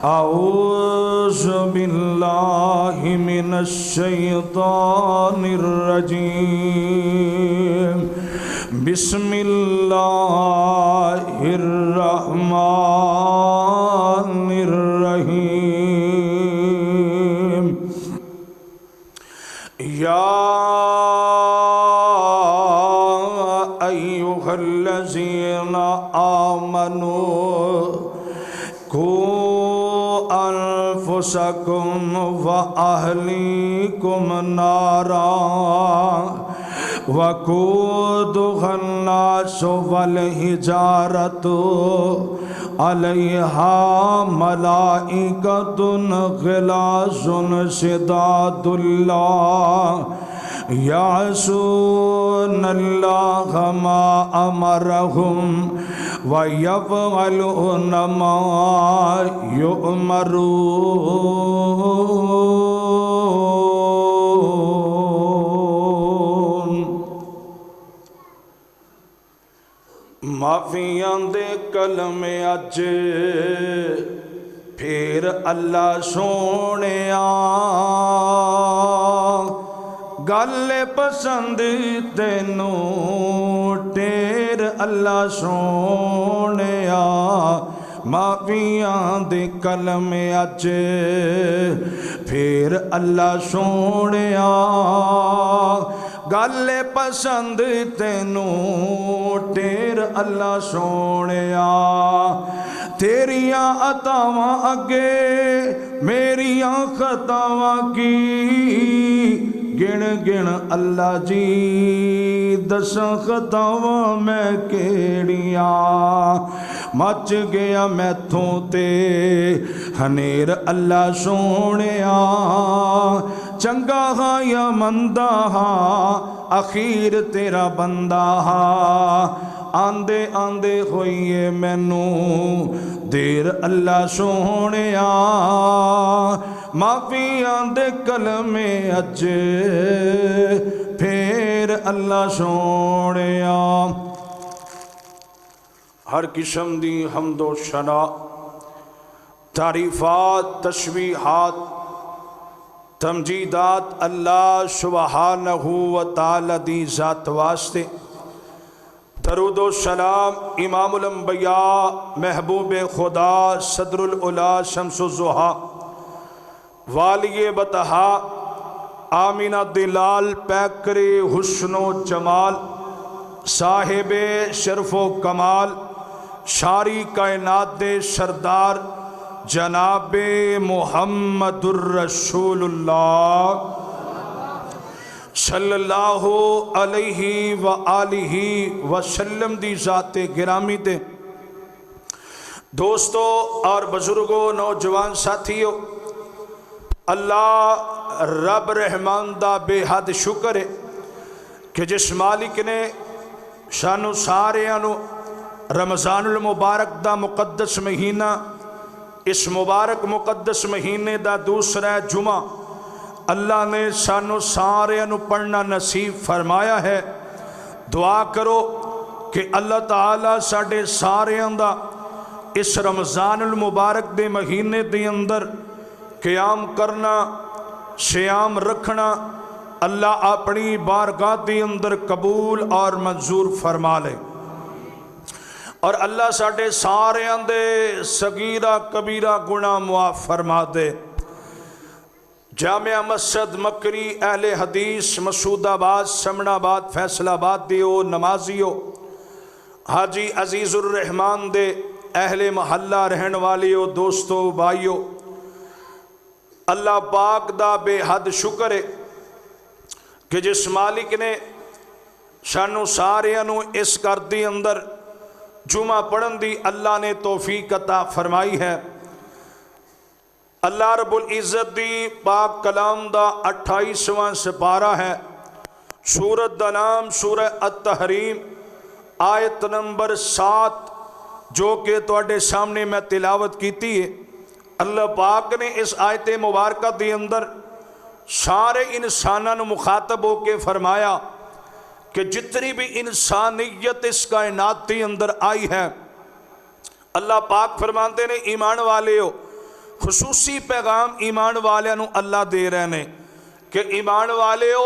औज़ु बिल्लाहि मिनश शैतानिर रजीम। बिस्मिल्लाहिर रहमानिर रहीम। या अय्युहल्लज़ीना आमनू अनफुसकुम व अहलीकुम नारा वक़ूदुहन्नासु वल हिजारतु अलैहा मलाइकतुन ग़िलाज़ुन शिदादुल्लाह यासूनल्लाह मा अमरहुम व यफ़अलून मा युअमरून। माफियां दे कलमे अज फिर अल्लाह सोनिया गल पसंद तेनू टेर अल्लाह सोनिया। माफियां दे कलमे अज फिर अल्लाह सोनिया गल पसंद तेनू टेर अल्लाह सोनिया। तेरिया अतावां अगे मेरिया खतावां की गिण गिण अल्लाह जी दसां खतावां मैं केड़िया। मच गया मैथों ते हनेर अल्लाह सोनिया। चंगा हा या मंदा हा अखीर तेरा बंदा हा। आंदे आंदे होइए मैनू देर अल्लाह सोनिया। माफियां दे कलमे अज फिर अल्लाह सोनिया। हर किस्म दी हम्दो शना तारीफात तशबीहात तमजीदात अल्लाह सुब्हानहू व तआला दी ज़ात वास्ते। दरूदो सलाम इमामुल अंबिया महबूब खुदा सदरुल उला शम्सुज़्ज़ुहा वालिए बतहा आमीना दिलाल पैकरे हुस्नो जमाल साहिबे शरफो कमाल शारी कायनात दे सरदार जनाबे मुहम्मदुर रसूलुल्लाह सल्लल्लाहु अलैहि व आलिहि वसल्लम दी ज़ाते गिरामी दे। दोस्तों और बुजुर्गों नौजवान साथियों, अल्लाह रब रहमान दा बेहद शुक्र है कि जिस मालिक ने सानू सारियां नू रमज़ानुल मुबारक दा मुकद्दस महीना, इस मुबारक मुकद्दस महीने दा दूसरा जुमा अल्लाह ने सानू सारियां नू पढ़ना नसीब फरमाया है। दुआ करो कि अल्लाह ताला साडे सारियां दा इस रमज़ानुल मुबारक दे महीने दे अंदर क़याम करना, सियाम रखना अल्लाह अपनी बारगाह के अंदर कबूल और मंजूर फरमा ले। और अल्लाह साडे सारियां दे सगीरा कबीरा गुनाह मुआफ़ फरमा दे। जामिया मस्जिद मकरी अहले हदीस मसूदाबाद समनाबाद फैसलाबाद दियो नमाजियो हाजी अजीज़ुर रहमान दे अहले महल्ला रहन वालियो दोस्तों भाइयों, अल्लाह पाक दा बेहद शुक्र है कि जिस मालिक ने सानू सारियां नू इस घर दे अंदर जुमा पढ़न दी अल्लाह ने तौफीक अता फरमाई है। अल्लाह रब्बुल इज़्ज़त दी पाक कलाम दा 28वां सिपारा है। सूरत दा नाम सूरह अत-तहरीम आयत नंबर 7 जो कि तुहाडे सामने मैं तिलावत कीती है। अल्लाह पाक ने इस आयत मुबारक के अंदर सारे इंसानों को मुखातब होकर फरमाया कि जितनी भी इंसानियत इस कायनात के अंदर आई है, अल्लाह पाक फरमाते ने ईमान वाले हो खसूसी पैगाम ईमान वालियां नूं अल्लाह दे रहे ने कि ईमान वालिओ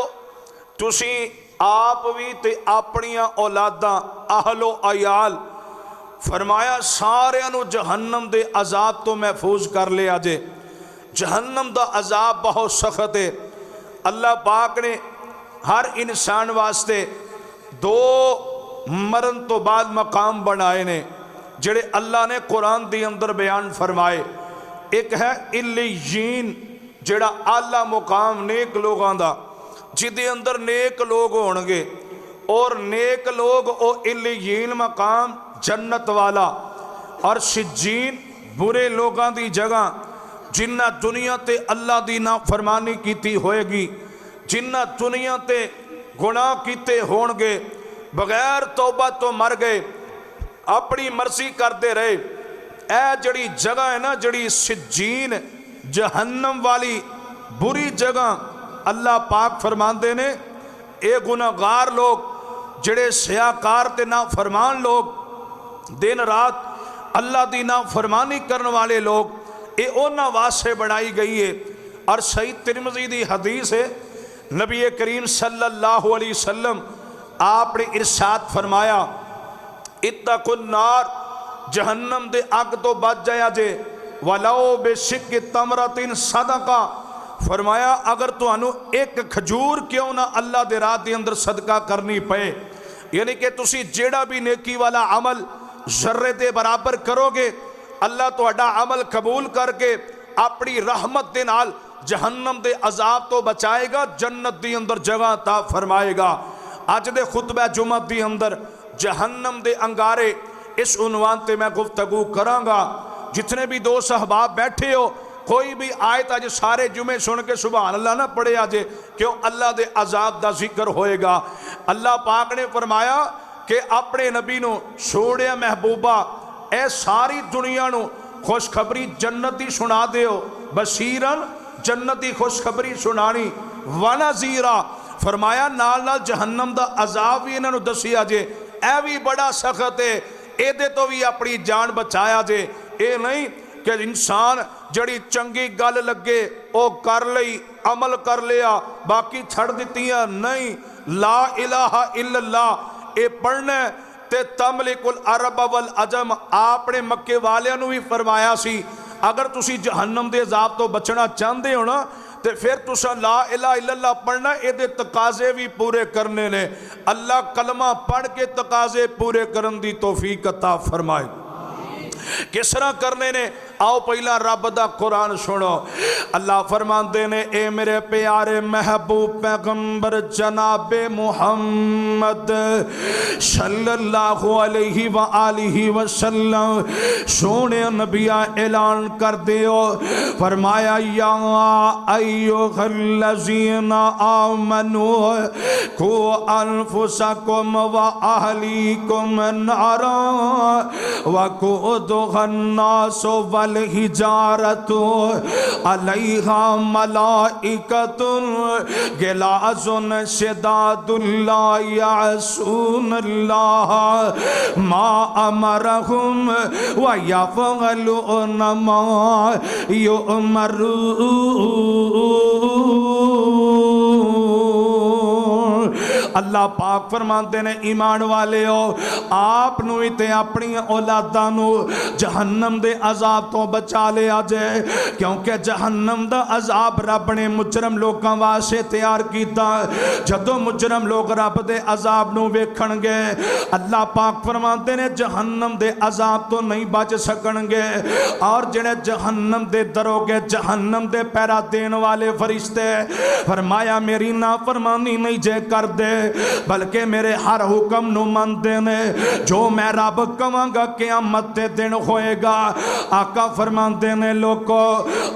तुसी आप भी ते अपनियां औलादां आहलो अयाल फरमाया सारियां नूं जहन्नम दे अजाब तो महफूज कर लिया जे। जहन्नम दा अजाब बहुत सख्त है। अल्लाह पाक ने हर इंसान वास्ते दो मरण तो बाद मकाम बनाए ने जिहड़े अल्लाह ने कुरान दी अंदर बयान फरमाए। एक है इल्लीयीन जिहड़ा आला मुकाम नेक लोगों दा जिहदे अंदर नेक लोग होणगे और नेक लोग ओ इल्लीयीन मकाम जन्नत वाला। और सिज्जीन बुरे लोगों की जगह जिन्ना दुनिया ते अल्लाह दी ना फरमानी कीती होएगी, जिन्ना दुनिया ते गुनाह कीते होणगे, बगैर तौबा तो मर गए, अपनी मर्जी करते रहे, ए जड़ी जगह है ना जड़ी सिज्जीन जहन्नम वाली बुरी जगह अल्लाह पाक फरमाते ने ये गुनाहगार लोग जड़े सयाकार ते ना फरमान लोग दिन रात अल्लाह दी ना फरमानी करने वाले लोग ये उन्हां वास्ते बनाई गई है। और सही तिरमिज़ी दी हदीस है नबी करीम सल्लल्लाहु अलैहि वसल्लम आपने इरशाद फरमाया इत्तकुन नार जहन्नम दे अग तो बच जाया जे वलाओ बेशिक तमरतिन सदका। फरमाया अगर तुहानू एक खजूर क्यों ना अल्लाह दे राह दे अंदर सदका करनी पे, यानी कि तुसी जेड़ा भी नेकी वाला अमल जर्रे दे बराबर करोगे अल्लाह तुहाडा अमल कबूल करके अपनी रहमत दे नाल जहन्नम दे अजाब तो बचाएगा, जन्नत दी अंदर जगह ता फरमाएगा। अज दे खुतबा जुमा दी अंदर जहन्नम दे अंगारे इस उन्वान ते मैं गुफ्तगू करांगा। जितने भी दोस्त अहबाब बैठे हो कोई भी आयत अज सारे जुमे सुन के सुभान अल्लाह ना पढ़े अजे क्यों अल्लाह दे अजाब दा जिक्र होएगा। अल्लाह पाक ने फरमाया कि अपने नबी नू सोहणिया महबूबा ए सारी दुनिया नू खुशखबरी जन्नती सुना दिओ, बशीरन जन्नती खुशखबरी सुनानी वनज़ीरा। फरमाया नाल नाल जहन्नम दा अजाब भी इन्हां नू दसिया जे ए भी बड़ा सख्त है, एदे तो भी अपनी जान बचाया जे। ये नहीं कि इंसान जड़ी चंगी गल लगे ओ कर लई अमल कर लिया बाकी छड़ दित्तियां नहीं। ला इलाहा इल्लल्लाह ये पढ़ना ते तमलिकुल अरब वल अजम आपने मक्के वालियां नू भी फरमाया सी अगर तुसी जहन्नम दे अजाब तो बचना चाहते हो ना तो फिर तुसा ला इलाहा इल्लल्लाह पढ़ना, ये तकाजे भी पूरे करने ने। अल्लाह कलमा पढ़ के तकाजे पूरे करन दी तौफीक अता फरमाए। किस तरह करने ने आओ पहला रब दा कुरान सुनो। अल्लाह फरमाते ने ए मेरे प्यारे महबूब पैगंबर जनाबे मुहम्मद सल्लल्लाहु अलैहि व आलिहि वसल्लम सोने नबिया ऐलान कर दियो। फरमाया या अय्युहल्लज़ीना आमनू कू अनफुसकुम व अहलीकुम नारा वक़ूदुहन्नासु वल हिजारतु अलैहा मलाइकतुन गिलाज़ुन शिदादुन ला यअसूनल्लाह मा अमरहुम व यफ़अलून मा युअमरून। अल्लाह पाक फरमाते ने ईमान वाले हो आप नू ते अपनी औलादा नू जहन्नम दे अजाब तो बचा लिया जाए क्योंकि जहन्नम दा अजाब रब ने मुजरम लोगों वास्ते तैयार किया। जदों मुजरम लोग रब दे अजाब नू वेखणगे अल्लाह पाक फरमाते ने जहन्नम दे अजाब तो नहीं बच सकणगे। और जिहड़े जहन्नम दे दरोगे जहन्नम दे पैरा देने वाले फरिश्ते फरमाया मेरी नाफरमानी नहीं जे कर दे बल्कि मेरे हर हुक्म नू मनदे ने। जो मैं रब कवांगा क़यामत दे दिन होएगा। आका फरमाते ने लोगो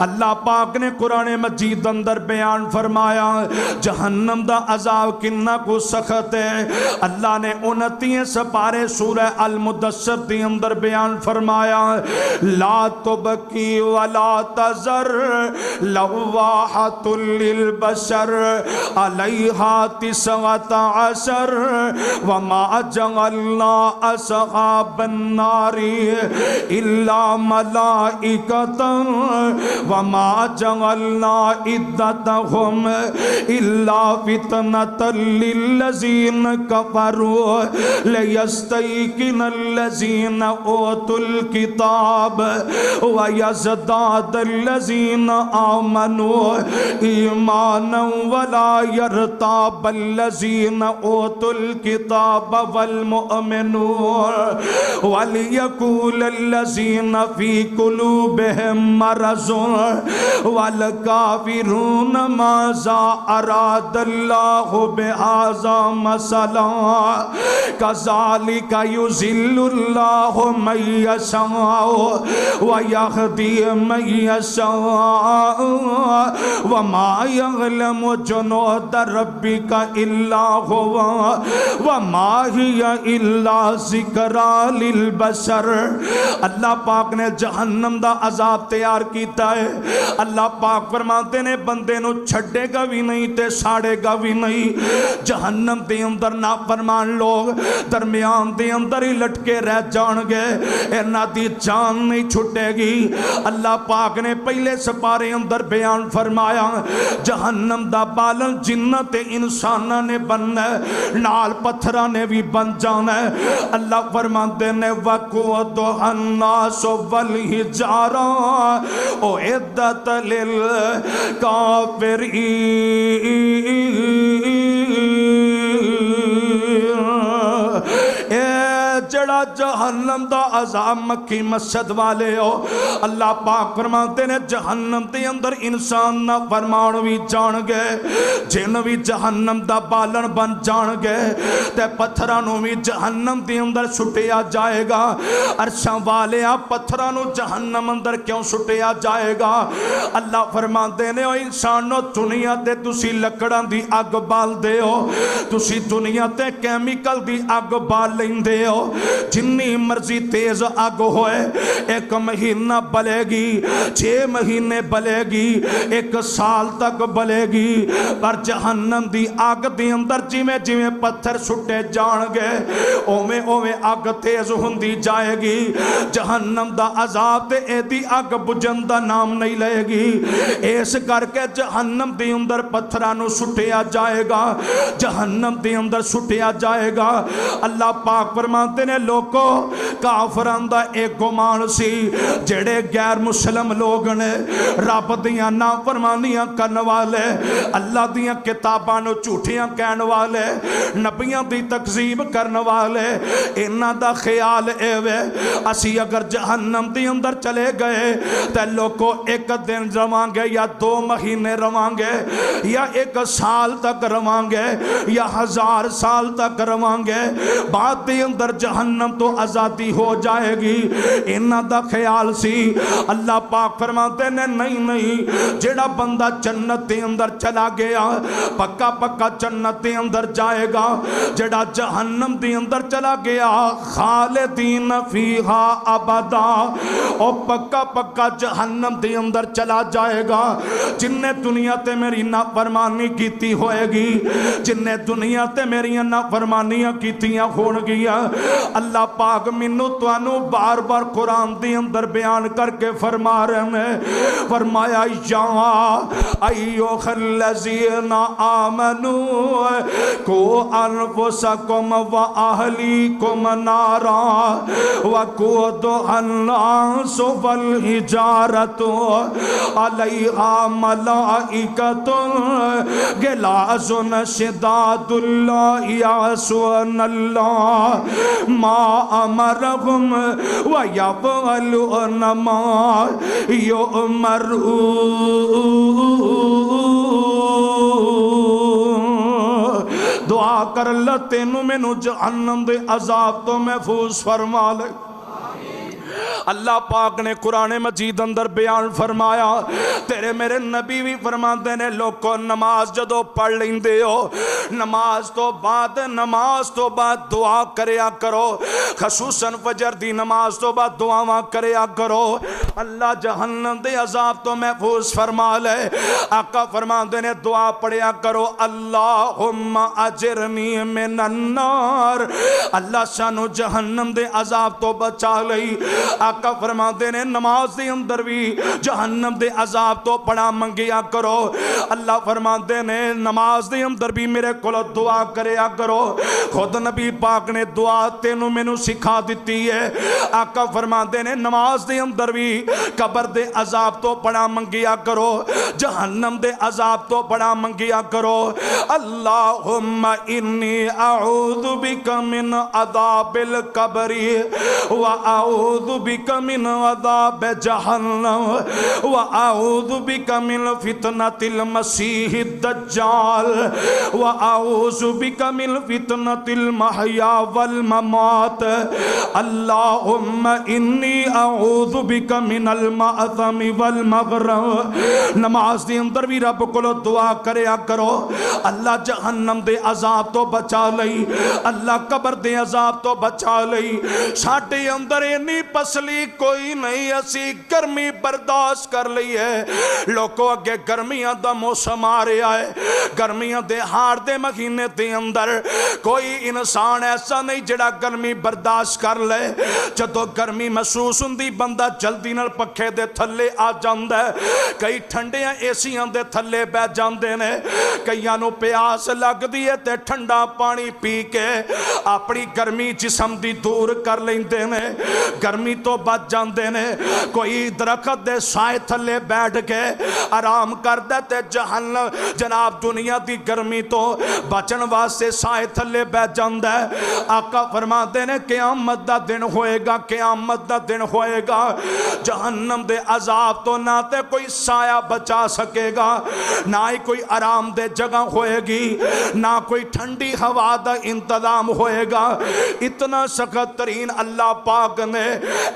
अल्लाह पाक ने कुरान मजीद अंदर बयान फरमाया जहन्नम दा अजाब किन्ना को सख्त है। अल्लाह ने 29 सपारे सूरह अल मुदस्सर दे अंदर बयान फरमाया ला तुबकी वला तज़र लवाहतुल लिल बशर अलैहा तिसवत असर वमा जअलना अस्हाबन नारी इल्ला मलाइकतन वमा जअलना इद्दतहुम इल्ला फितनतल लिल्लज़ीन कफरू लियस्तयकिनल्लज़ीन ऊतुल किताब व यज़दादल्लज़ीन आमनू ईमानन वला यर्ताबल्लज़ीन ऊतुल किताब वल मुअमिनून वलियक़ूलल्लज़ीन फ़ी क़ुलूबिहिम मरज़ुन वल काफ़िरून माज़ा अरादल्लाहु बिहाज़ा मसला कज़ालिका युज़िल्लुल्लाहु मन यशाअ व यहदी मन यशाअ व मा यअलमु जुनूद रब्बिका इल्ला हुवा व मा हिया इल्ला ज़िक्रा लिल बशर। अल्लाह पाक ने जहन्नम दा अजाब तैयार कीता है। अल्लाह पाक फरमाते ने बंदे नू छड्डेगा भी नहीं ते साड़ेगा भी नहीं। जहन्नम दे अंदर नाफरमान लोग दरमियान दे अंदर ही लटके रह जाएंगे, इन्हां दी जान नहीं छुटेगी। अल्लाह पाक ने पहले सपारे अंदर बयान फरमाया जहन्नम दा बालन जिन्ना ते इंसाना ने बनना नाल पत्थरा ने भी बन जाना। अल्लाह फरमाते ने वक़ूदु अन्नास वल हिजारा ओ इद्दत लिल काफिरीन। जड़ा जहन्नम दा अजाब मक्की मस्जिद वाले हो, अल्लाह पाक फरमाते ने जहन्नम के अंदर इंसान ना फरमान भी जान गए, जिन भी जहन्नम दा बालन बन जान गए ते पत्थरां नूं भी जहन्नम के अंदर सुटिया जाएगा। अरशां वाले पत्थरां नूं जहन्नम अंदर क्यों सुटिया जाएगा? अल्लाह फरमाते ने ओ इंसानो दुनिया ते तुसी लकड़ां दी अग बालदे हो, तुसी दुनिया ते कैमिकल दी अग बाल लेंदे हो। जिन्नी मर्जी तेज अग होए एक महीना बलेगी, 6 महीने बलेगी, 1 साल तक बलेगी। पर जहन्नम दी अग दे अंदर जिवें जिवें पत्थर सुटे जाणगे ओवें ओवें अग तेज हुंदी जाएगी। जहन्नम दा अजाब ते एदी अग बुझण दा नाम नहीं लेगी। इस करके जहन्नम दे अंदर पत्थरां नूं सुटिया जाएगा, जहन्नम दे अंदर सुटिया जाएगा। अल्लाह पाक फरमाते ने लोको काफरां दा एक गुमान सी जेड़े गैर मुस्लिम लोग ने रब दियां नाफरमानियां करन वाले, अल्लाह दियां किताबां नूं झूठियां कहण वाले, नबियां दी तकज़ीब करन वाले, इन्हां दा ख्याल एवे असी अगर जहन्नम दे अंदर चले गए ते लोको 1 दिन रवांगे या 2 महीने रवांगे या 1 साल तक रवांगे या 1000 साल तक रवांगे, बाद दे अंदर जहन्नम तो आज़ादी हो जाएगी। इन्हां दा ख्याल सी। अल्लाह पाक फरमाते ने नहीं नहीं, जेड़ा बंदा जन्नत दे अंदर चला गया पक्का पक्का जन्नत दे अंदर जाएगा। जेड़ा जहन्नम दे अंदर चला गया खालिदीन फीहा अबदा और पक्का पक्का जहन्नम दे अंदर चला जाएगा। जिन्ने दुनिया ते मेरी नाफरमानी कीती होएगी, जिन्ने दुनिया ते मेरी नाफरमानियां कीतियां होणगियां, अल्लाह पाक मैनू तुहानू बार बार कुरान के अंदर बयान करके फरमा रहे हैं। फरमाया या अय्युहल्लज़ीना आमनू को अनफुसकुम व अहलीकुम नारा वक़ूदुहन्नासु वल हिजारतु अलैहा मलाइकतुन गिलाज़ुन शिदादुन ला यअसूनल्लाह मा अमरहुम व यफ़अलून मा युअमरून। दुआ कर अल्लाह तेनू मैनू जहन्नम दे अजाब तो महफूज फरमा ले। अल्लाह पाक ने कुरान मजीद अंदर बयान फरमाया, तेरे मेरे नबी भी फरमाते ने लोगों नमाज जदों पढ़ लेंदे हो, नमाज तो बाद दुआ करया करो, खसूसन फजर दी नमाज तो बाद दुआवां करया करो, अल्लाह जहन्नम दे अजाब तो महफूज फरमा ले। आका फरमाते ने दुआ पढ़िया करो, अल्लाहुम्मा अजिरनी मिनन्नार, अल्लाह सानू जहन्नम दे अजाब तो बचा लई। आका फरमाते ने नमाज दे अंदर भी जहन्नम दे अजाब तो बड़ा मंगिया करो। अल्लाह फरमाते ने नमाज दे अंदर भी मेरे कोल दुआ करया करो। खुद नबी पाक ने दुआ तेनू मैनू सिखा दी है। आका फरमाते ने नमाज दे अंदर भी कबर दे अजाब तो बड़ा मंगिया करो, जहन्नम दे अजाब तो बड़ा मंगिया करो। अल्लाहुम्मा इन्नी अऊज़ु बिका मिन अज़ाबिल कब्री व अऊज़ु बिका मिन अज़ाब जहन्नम व अऊज़ु बिका मिन फितनतिल मसीहिद दज्जाल व अऊज़ु बिका मिन फितनतिल महया वल ममात। अल्लाहुम्मा इन्नी अऊज़ु बिका मिनल माअज़मी वल मग़रम। नमाज के अंदर भी रब को दुआ करया करो, अल्लाह जहन्नम दे अजाब तो बचा लई, अल्लाह कबर दे अजाब तो बचा लई। साडे अंदर इन्नी पसली कोई नहीं, असी गर्मी बर्दाश्त कर ली है। लोगों अगे गर्मियां दा मौसम आ रहा है, गर्मियां दे हाड़ दे महीने दे अंदर कोई इंसान ऐसा नहीं जिहड़ा गर्मी बर्दाश्त कर ले। जदों गर्मी महसूस हुंदी बंदा जल्दी नाल पखे दे थल्ले आ जांदा है, कई ठंडियां एसियां दे थल्ले बह जांदे ने, कईयां नूं प्यास लगदी है ते ठंडा पानी पी के अपनी गर्मी जिस्म दी दूर कर लैंदे ने, गर्मी तो बच जांदे ने। कोई दरखत दे साए थल्ले बैठ के आराम करदा ते जनाब दुनिया दी गर्मी तो बचन वास्ते साए थल्ले बैठ जांदा है। आका फरमाते ने क़यामत दा दिन होएगा, क़यामत दा दिन होएगा, जहन्नम दे अजाब तो ना ते कोई साया बचा सकेगा, ना ही कोई आराम दे जगह होएगी, ना कोई ठंडी हवा दा इंतजाम होएगा। इतना सख्त तरीन अल्लाह पाक ने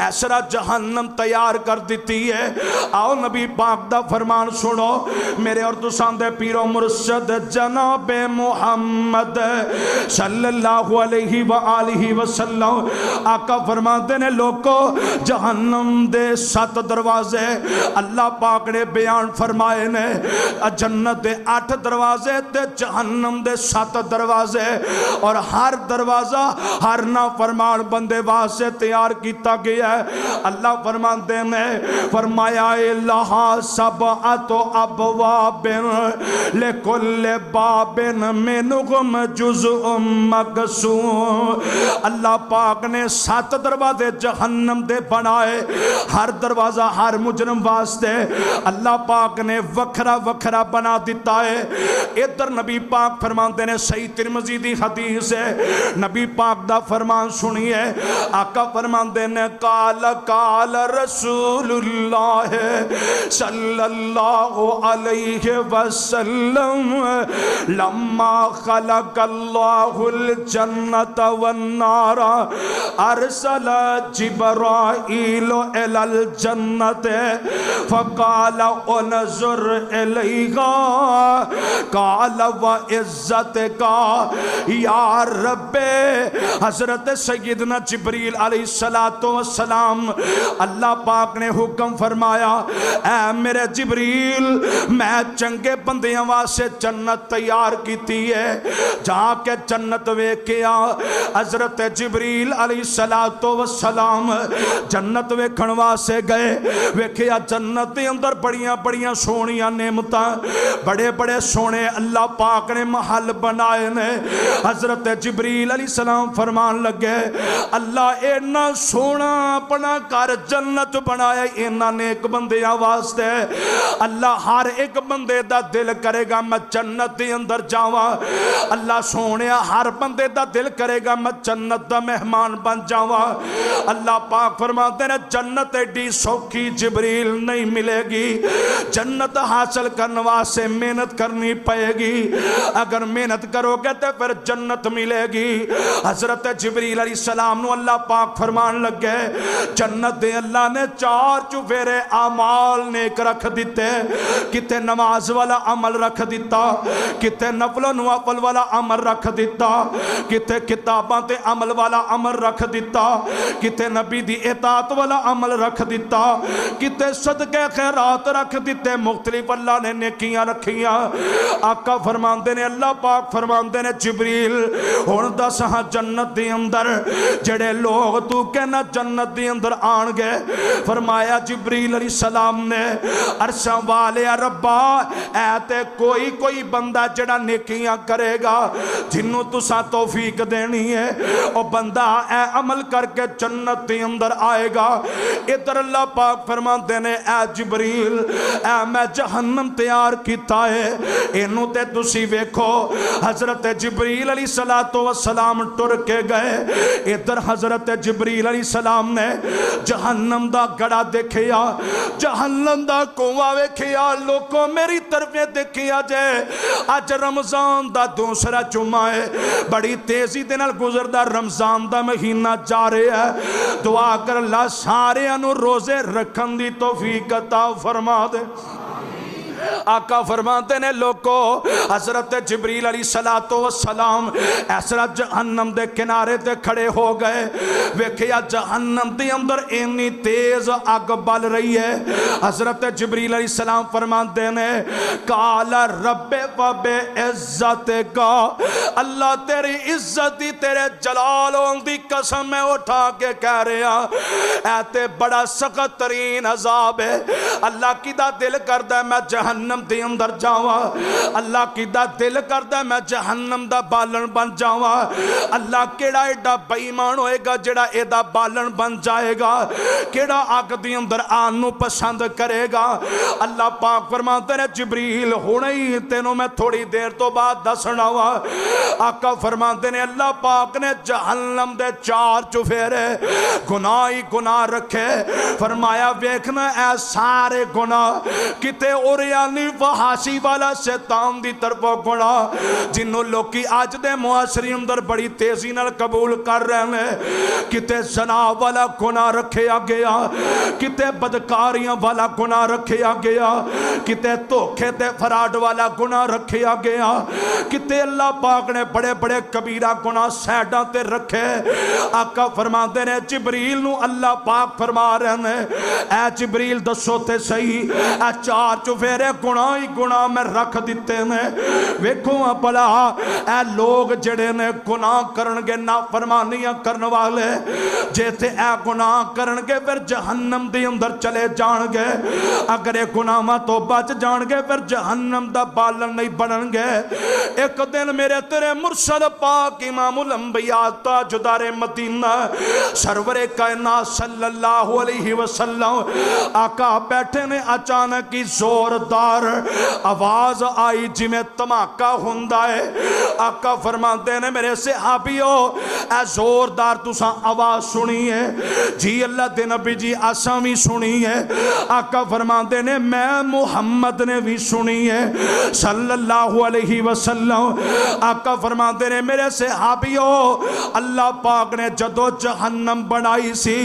ऐसा जहन्नम तैयार कर दी है। आओ नबी पाक दा फरमान सुनो, मेरे और तुसां दे पीरो मुर्शद जनाबे मुहम्मद सल्लल्लाहु अलैहि व आलिहि वसल्लम। आका फरमाते ने लोगो जहन्नम दे 7 दरवाजे अल्लाह पाक ने बयान फरमाए ने, जन्नत दे 8 दरवाजे ते जहन्नम दे 7 दरवाजे, और हर दरवाजा हर ना फरमान बंदे वास्ते तैयार किया गया है। अल्लाह फरमाते ने फरमाया लहा सबअतु अबवाबिन लिकुल्लि बाबिन मिनहुम जुज़उम मक़सूम। अल्लाह पाक ने 7 दरवाजे जहन्नम दे बनाए, हर दरवाजा हर मुजरम वास्ते अल्लाह पाक ने वखरा वखरा बना दिता है। इधर नबी पाक फरमाते ने, सही तिरमिज़ी दी हदीस है, नबी पाक दा फरमान सुनिए। आका फरमाते ने काल काल रसूलुल्लाह सल्लल्लाहु अलैहि वसल्लम लम्मा खलक़ल्लाहुल जन्नत वन नार अरसल जिब्राईल इलल जन्नत फ़क़ाल उन्ज़ुर इलैहा क़ाल व इज़्ज़तिका या रब्बे। हज़रत सय्यदना जिब्रील अलैहिस्सलातु वस्सलाम अल्लाह पाक ने हुक्म फरमाया, ऐ मेरे जिब्रील मैं चंगे बंदियां वास्ते जन्नत तैयार की है, जाके जन्नत वेख के आ। हज़रत जिब्रील अलैहिस्सलातु वस्सलाम जन्नत वेखण वास्ते गए, वेखिया जन्नत के अंदर बड़ियां बड़ियां सोहणियां नेमतां, बड़े बड़े सोहने अल्लाह पाक ने महल बनाए ने। हज़रत जिब्रील अलैहिस्सलाम फरमान लगे, अल्लाह इन्ना सोहना अपना घर जन्नत बनाया इन्ना नेक बंदियां वास्ते, अल्लाह हर एक बंदे दा दिल करेगा मैं जन्नत के अंदर जावां। अल्लाह सोहने हर बंदे दा दिल करेगा मैं जन्नत दा मेहमान बन जावां। अल्लाह पाक फरमाते हैं जन्नत एडी सौखी जिब्रील नहीं मिलेगी, जन्नत हासिल करने वास्ते मेहनत करनी पड़ेगी, अगर मेहनत करोगे तो फिर जन्नत मिलेगी। हज़रत जिब्रील अलैहिस्सलाम नू अल्लाह पाक फरमान लगे, जन्नत दे अल्लाह ने चार चुफेरे आमाल नेक रख दिते, किते नमाज वाला अमल रख दिता, किते नफल नवाफल वाला अमल रख दिता, किते किताबां ते अमल वाला अमल रख दिता, किते नबी दी इताअत वाला अमल रख दिता, किते सदके खैरात रख दिते, मुख्तलिफ अल्लाह ने नेकियां रखियां। आका फरमांदे ने, अल्लाह पाक फरमांदे ने, जिबरील हुण दस हां जन्नत दे अंदर जेड़े लोग तू कहना जन्नत दे अंदर आणगे। फरमाया जिबरील अलैहिस्सलाम ने, अरशां वाले रब्बा ऐ ते कोई कोई बंदा जेड़ा नेकियां करेगा जिन्नू तुसा तौफीक देनी है, ओ बंदा ऐ अमल करके जन्नत दे अंदर आएगा। इधर अल्लाह पाक फरमांदे ने, ऐ जिबरील ऐ मैं जहन्नम तैयार कीता है, इनू ते तुसी वेखो। हजरत जिबरील अलैहिस्सलातु वस्सलाम टुर के गए। इधर हजरत जिबरील अलैहिस्सलाम ने जहन्नम दा गड़ा देखिया, जहन्नम दा कुआं वेखिया। लोगों मेरी तरफे देखिया जे अज रमजान दा दूसरा जुम्मा है, बड़ी तेजी दे नाल गुजरदा रमजान दा महीना जा रहा है। दुआ कर अल्लाह सारियां नू रोजे रखन दी तौफीक अता फरमा दे। आका फरमाते ने, लोगो हजरत जिबरील अलैहिस्सलातु वस्सलाम ऐसरा जहन्नम दे किनारे ते खड़े हो गए। वेखिया जहन्नम दे अंदर इन्नी तेज अग बल रही है। हजरत जिबरील अलैहिस्सलाम फरमाते ने, काला रब्बे वबे इज्जत का, अल्लाह तेरी इज्जत दी तेरे जलाल दी कसम मैं उठा के कह रहा, ऐ ते बड़ा सख्त तरीन अजाब है। अल्लाह किदा दिल करदा मैं जहन्नम दे अंदर जावा, अल्लाह किदा दिल करदा मैं जहन्नम दा बालन बन जावा। अल्लाह केड़ा एडा बेईमान होएगा जेड़ा एदा बालन बन जाएगा, केड़ा अग दे अंदर आन नू पसंद करेगा। अल्लाह पाक फरमाते ने, जिबरील हुणे ही तेनों मैं थोड़ी देर तो बाद दसना वा। आका फरमाते ने, अल्लाह पाक ने जहन्नम दे चार चुफेरे गुनाह ही गुनाह रखे। फरमाया वेखना ऐ सारे गुनाह किते उरियानी वहासी वाला शैतान दी तरफों गुनाह जिन्हों लोकी अज दे मुआशरे अंदर बड़ी तेजी नाल कबूल कर रहे हैं। किते जनाब वाला गुनाह रखा गया, किते बदकारियां वाला गुनाह रखा गया, किते धोखे ते फराड वाला गुनाह रखा गया, किते अल्लाह पाक ने बड़े बड़े कबीरा गुनाह सैडा ते रखे। आका फरमाते ने, जिबरील नू अल्लाह पाक फरमा रहे ने, ऐ जिबरील दसो ते सही ऐ चार चुफेरे गुनाह ही गुनाह मैं रख दिते ने। वेखो भला ऐ लोग जड़े ने गुनाह करनगे, नाफरमानियां करने वाले जे ते ऐ गुनाह करनगे फिर जहन्नम दे अंदर चले जाणगे। अगर ये गुनाहां तो बच जाणगे फिर जहन्नम दा बालन नहीं बनणगे। एक दिन मेरे तेरे मुर्शद पाक इमामुल अंबिया ताजदारे मदीना सरवरे कायनात सल्लल्लाहु अलैहि वसल्लम आका बैठे ने, अचानक ही जोरदार आवाज आई जिमें धमाका हुंदा है। आका फरमाते ने, मेरे सहाबियो ऐ जोरदार तुसा आवाज सुनी है? जी अल्लाह दे नबी जी असा भी सुनी है। आका फरमाते ने, मैं मुहम्मद ने भी सुनी है सल्लल्लाहु अलैहि वसल्लम। आका फरमाते ने, मेरे सहाबियो अल्लाह पाक ने जदों जहन्नम बनाई सी,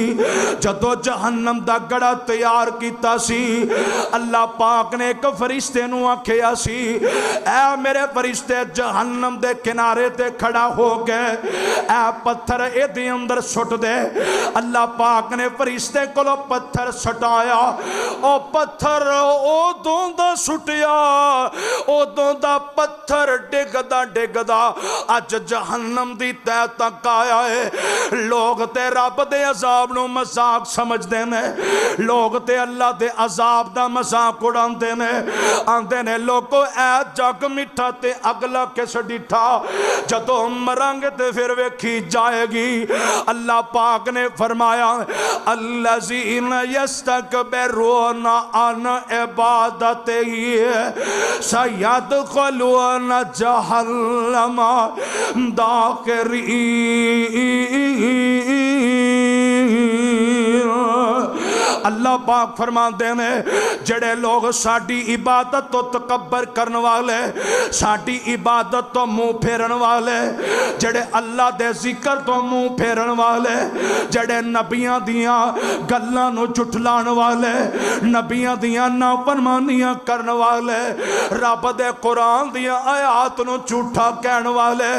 जदों जहन्नम दा गड़ा तैयार कीता सी, अल्लाह पाक ने एक फरिश्ते नू आखिया सी, ऐ मेरे फरिश्ते जहन्नम दे किनारे ते खड़ा हो गए, ऐ पत्थर एदे अंदर सुट दे। अल्लाह पाक ने फरिश्ते कोलों पत्थर सटाया, ओ पत्थर उदों दा सुटिया, उदों दा पत्थर डिगदा डिगदा अज जहन्नम दी तह तक आया है। लोग ते रब दे अजाब नू मजाक समझदे ने, लोग ते अल्लाह दे अजाब दा मजाक उड़ांदे ने, आंदे ने लोगो ऐ जग मिठा ते अगला किस डिठा, जदों मरांगे ते फिर वेखी जाएगी। अल्लाह पाक ने फरमाया, अल्लज़ीना यस्तकबिरूना अन इबादतिही सयदखुलूना जहन्नम दाखिरीन। अल्लाह पाक फरमाते ने जड़े लोग साडी इबादत तो तकबर करने वाले, साडी इबादत तो मुंह फेरन वाले, जड़े अल्लाह दे जिक्र तो मुंह फेरन वाले, जड़े नबियां दियां गल्लां नूं झुठलाण वाले, नबियां दियां नाफरमानियां करन वाले, रब दे कुरान दियां आयात नूं झूठा कहण वाले,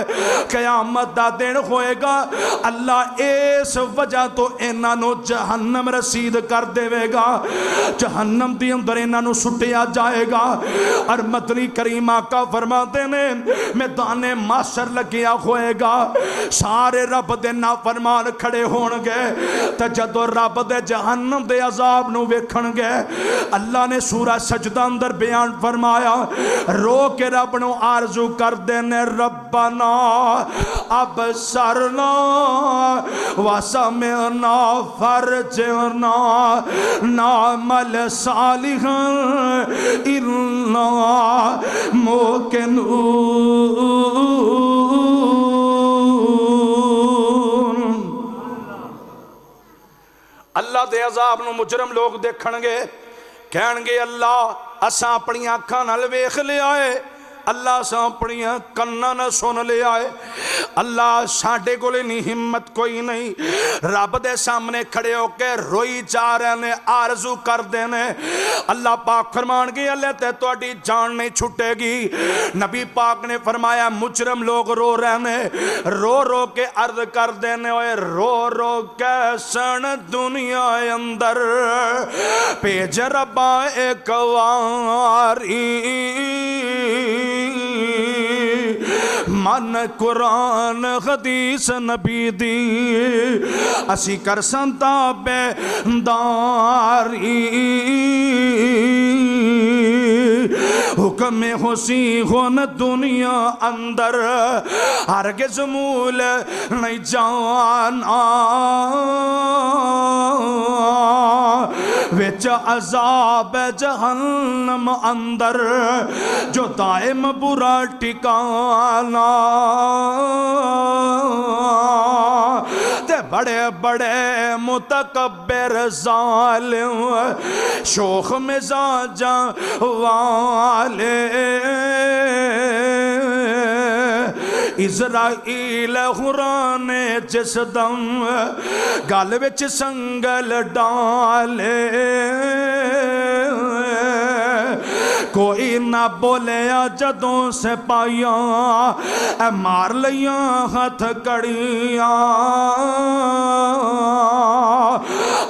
क़यामत दा दिन होएगा अल्लाह इस वजह तो इन्हां नूं जहन्नम रसीद कर देवेगा, जहन्नम दी अंदर इन्हां नूं सुटिया जाएगा। और मदनी करीम आका फरमाते ने मैदाने माशर लगिया होएगा, सारे रब दे नाफरमान खड़े होणगे ते जदों रब दे जहन्नम दे अजाब नूं वेखणगे, अल्लाह ने सूरा सजदा अंदर बयान फरमाया, रो के रब नूं आरजू करदे ने रब्बना अबसरना वसमिअना फरजना नामल सालिहन इन्ना मुकिनून। अल्लाह दे अजाब नूं मुजरम लोग देखणगे, कहणगे अल्लाह असां अपनियां अखां नाल वेख लिया है, अल्लाह असां अपनियां कन्नां नाल सुन लिया है, अल्लाह साडे कोले नहीं हिम्मत कोई नहीं, रब दे सामने खड़े होके रोई जा रहे ने, आरजू करदे ने। अल्लाह पाक फरमाणगे अल्लाह ते तुहाडी जान नहीं छुटेगी। नबी पाक ने फरमाया मुजरम लोग रो रहे ने, रो रो के अर्ज करदे ने ओए रो रो के सन दुनिया अंदर भेज रब्बा एक वारी, मन कुरान हदीस नबी दी असी कर संता बेदारी, हुक्म हुसी हुन दुनिया अंदर हरगिज़ मूल नहीं जाना, विच अजाब जहन्नम अंदर जो दायम बुरा ठिकाना, ते बड़े बड़े मुतकब्बिर जालिम शोख मिजाजा वाले इज़राइल हुराने जिस दम गल विच संगल डाले, कोई ना बोलिया जदों से पाइया मार लिया हथ कड़िया,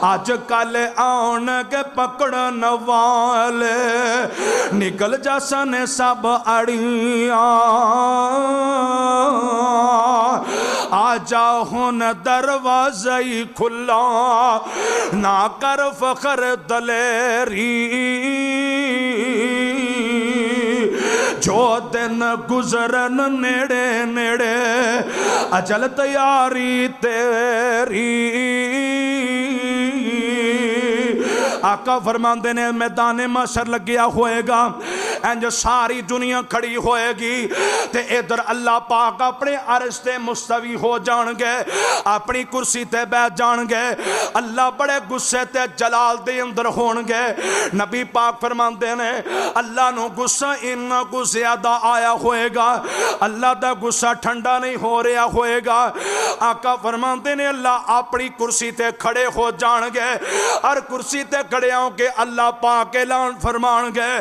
अज कल आउन के पकड़न वाले निकल जासन सब अड़िया, आजा हुन दरवाज़ा ही खुला ना कर फखर दलेरी, जो दिन गुजरन नेड़े नेड़े अजल तैयारी तेरी। आका फरमाते ने मैदाने माशर लग्या होएगा, इंज सारी दुनिया खड़ी होएगी ते इधर अल्लाह पाक अपने अर्श ते मुस्तवी हो जाणगे, अपनी कुर्सी ते बैठ जाणगे, अल्लाह बड़े गुस्से ते जलाल दे अंदर होणगे। नबी पाक फरमाते ने अल्लाह नूं गुस्सा इन्ना कुछ ज्यादा आया होएगा, अल्लाह दा गुस्सा ठंडा नहीं हो रहा होएगा। आका फरमाते ने अल्लाह अपनी कुर्सी ते खड़े हो जाणगे और कुर्सी ते खड़े होके अल्लाह पाक ऐलान फरमाणगे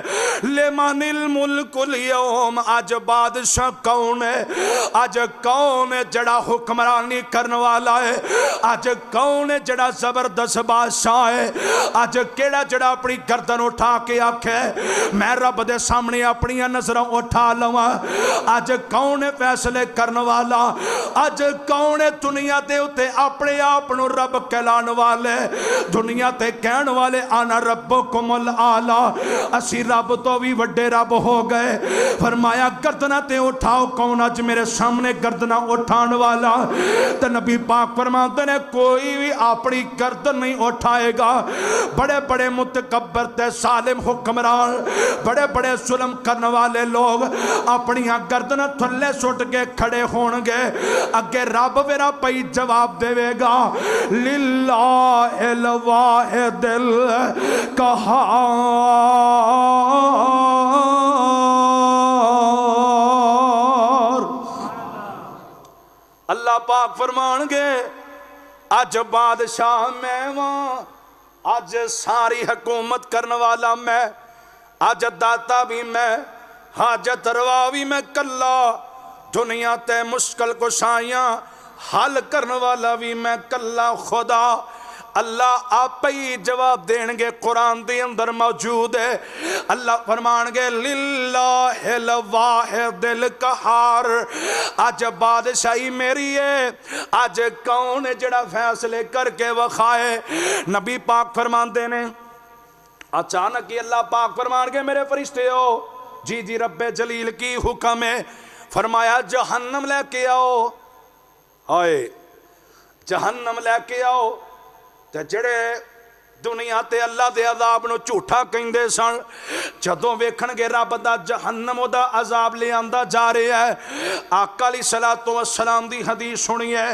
लिमानिल मुल्कुल यौम, आज बादशाह कौन है, आज कौन है जड़ा हुक्मरानी करने वाला है, आज कौन है जड़ा जबरदस्त बादशाह है, आज केड़ा जड़ा अपनी गर्दन उठा के आखे मैं रब दे सामने अपनी नजरों उठा लवां, आज कौन है फैसले करने वाला, आज कौन है दुनिया दे उत्ते अपने आप नूं रब कहलाने वाले, दुनिया ते कहने वाले आना रब्बुकुमुल आला, असी रब तो भी वड्डे वड्डे रब हो गए। फरमाया गर्दना ते उठाओ, कौन अज मेरे सामने गर्दना उठाने वाला? तो नबी पाक फरमाते ने कोई भी अपनी गर्दन नहीं उठाएगा। बड़े बड़े मुतकब्बर ते सालिम हुक्मरान, बड़े बड़े जुल्म करने वाले लोग अपनी गर्दन थल्ले सुट के खड़े होंगे। अगे रब मेरा पई जवाब देवेगा, लिल्लाहिल वाहिदिल कहार। अल्लाह पाक फरमानगे अज बादशाह मैं वां, अज सारी हुकूमत करने वाला मैं, अज दाता भी मैं, हाजत रवा भी मैं कल्ला, दुनिया ते मुश्किल कुशाइयां हल करने वाला भी मैं कल्ला। खुदा अल्लाह आप ही जवाब देंगे, कुरान के अंदर मौजूद है। अल्लाह फरमानगे लिल्लाहिल वाहिदिल कहार, अज बादशाही मेरी है, अज कौन है जड़ा फैसले करके वखाए। नबी पाक फरमाते ने अचानक ही अल्लाह पाक फरमानगे मेरे फरिश्ते हो, जी जी रब्बे जलील की हुक्म है। फरमाया जहन्नम लेके आओ, हाय जहन्नम लेके आओ। ते जड़े दुनिया ते अल्लाह दे अजाब नूं झूठा कहंदे सन, जदों वेखणगे रब दा जहन्नम दा अजाब ले आंदा जा रहा है। आका अलैहिस्सलातु वस्सलाम दी हदीस सुनिए,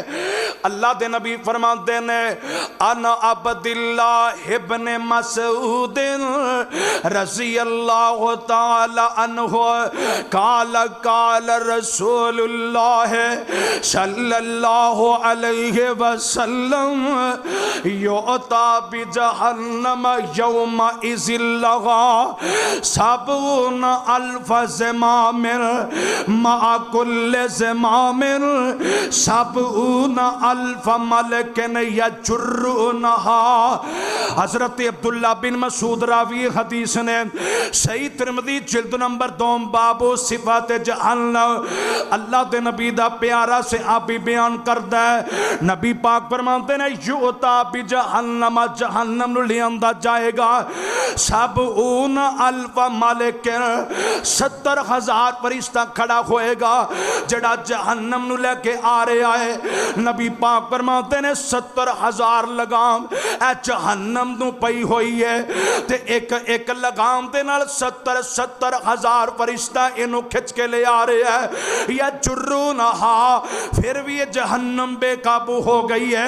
अल्लाह दे नबी फरमाते ने अन अब्दुल्लाह इब्न मसऊद रज़ियल्लाहु ताला अन्हु काल काल रसूलुल्लाह सल्लल्लाहु अलैहि वसल्लम युता बिजा जहन्नम यौमा इज़िल्लगा सबून अल्फ ज़मामिर मा कुल्ले ज़मामिर सबून अल्फ मलकिन यजुर्रुनहा। हज़रत अब्दुल्ला बिन मसूद रावी हदीस ने सही तिरमिज़ी जिल्द नंबर 2 बाबू सिफात जहन्नम अल्लाह के नबी दा प्यारा से आप भी बयान करता है। नबी पाक फरमाते ने युता बि जहन्नम, जहन्नम लिया जाएगा सब ऊन अल्फा मालिक 70,000 फरिश्ता खड़ा होएगा जड़ा जहन्नम नु लेके आ रहा है। नबी पाक फरमाते ने 70,000 लगाम ए जहन्नम नु पई हुई है ते एक एक लगाम दे नाल 70,000 फरिश्ता इनू खिंच के ले आ रहा है। या जुर्रू नहा, फिर भी ये जहन्नम बेकाबू हो गई है,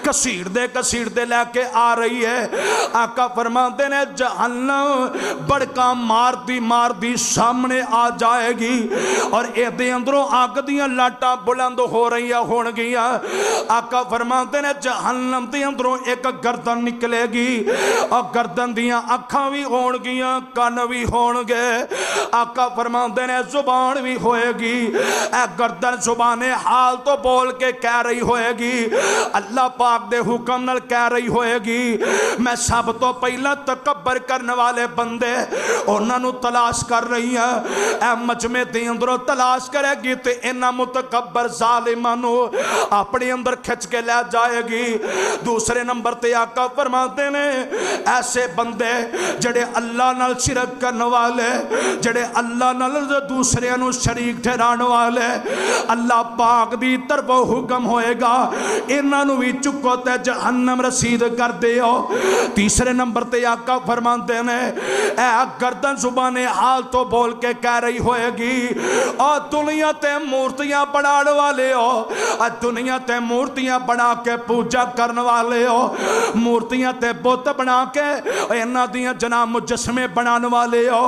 कसीड़ दे लेके आ रही है। आका फरमाते ने जहन्नम बड़का मारदी सामने आ जाएगी और एदे अंदरों अग दियां लाटां बुलंद हो रही होणगियां। आका फरमाते ने जहन्नम दे अंदरों एक गर्दन निकलेगी और गर्दन दियां अखां भी होणगियां, कन भी होणगे। आका फरमाते ने जुबान भी होएगी, ए गर्दन जुबाने हाल तो बोल के कह रही होएगी, अल्लाह पाक दे हुक्म नाल कह रही होएगी मैं सब तो पहला तकबर करने वाले बंदे उन्होंने तलाश कर रही है। ए मजमे के अंदरों तलाश करेगी तो इन्होंने मुतकबर जालिमां नू अपने अंदर खिंच के ले जाएगी। दूसरे नंबर ते आका फरमाते ने ऐसे बंदे जड़े अल्लाह नाल शिरक करने वाले, जड़े अल्लाह नाल दूसरे नू शरीक ठहराने वाले, अल्लाह पाक दी तरफों हुक्म होएगा इन्होंने भी चुको ते जहन्नम रसीद कर दियो। तीसरे नंबर ते आका फरमाते ने ए गर्दन जुबाने हाल तो बोल के कह रही होएगी और दुनिया ते मूर्तियां बनाने वाले हो, और दुनिया ते मूर्तियां बना के पूजा करने वाले हो, मूर्तियां ते बुत बना के इन्हां दियां जनाब मुजस्मे बनाने वाले हो।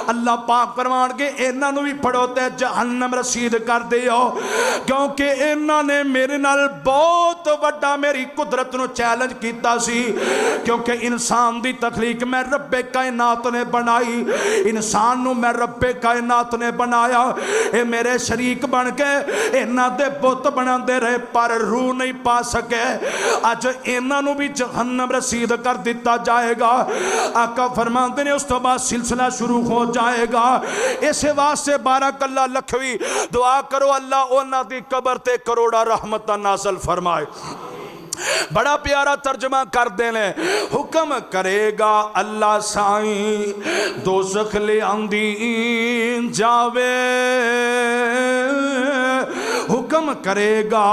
अल्लाह पाक फरमानगे इन्हां नूं भी फड़ो ते जहन्नम रसीद कर दियो, क्योंकि इन्हां ने मेरे नाल बहुत वड्डा मेरी कुदरत नूं चैलेंज कीता सी। क्योंकि इंसान की तखलीक मैं रब्बे कायनात ने बनाई, इंसान नू मैं रब्बे कायनात ने बनाया, ये मेरे शरीक बन के इन्हां दे बुत बनाते रहे पर रूह नहीं पा सके। अज इन्हां भी जहन्नम रसीद कर दिता जाएगा। आका फरमाते ने उस तो बाद सिलसिला शुरू हो जाएगा। इस वास्ते 12 कल्ला लखवी दुआ करो अल्लाह उन्हां दी कबर ते करोड़ा रहमत नाज़िल फरमाए। बड़ा प्यारा तर्जमा करते ने, हुक्म करेगा अल्लाह साईं दोज़ख ले आंदी जावे, हुक्म करेगा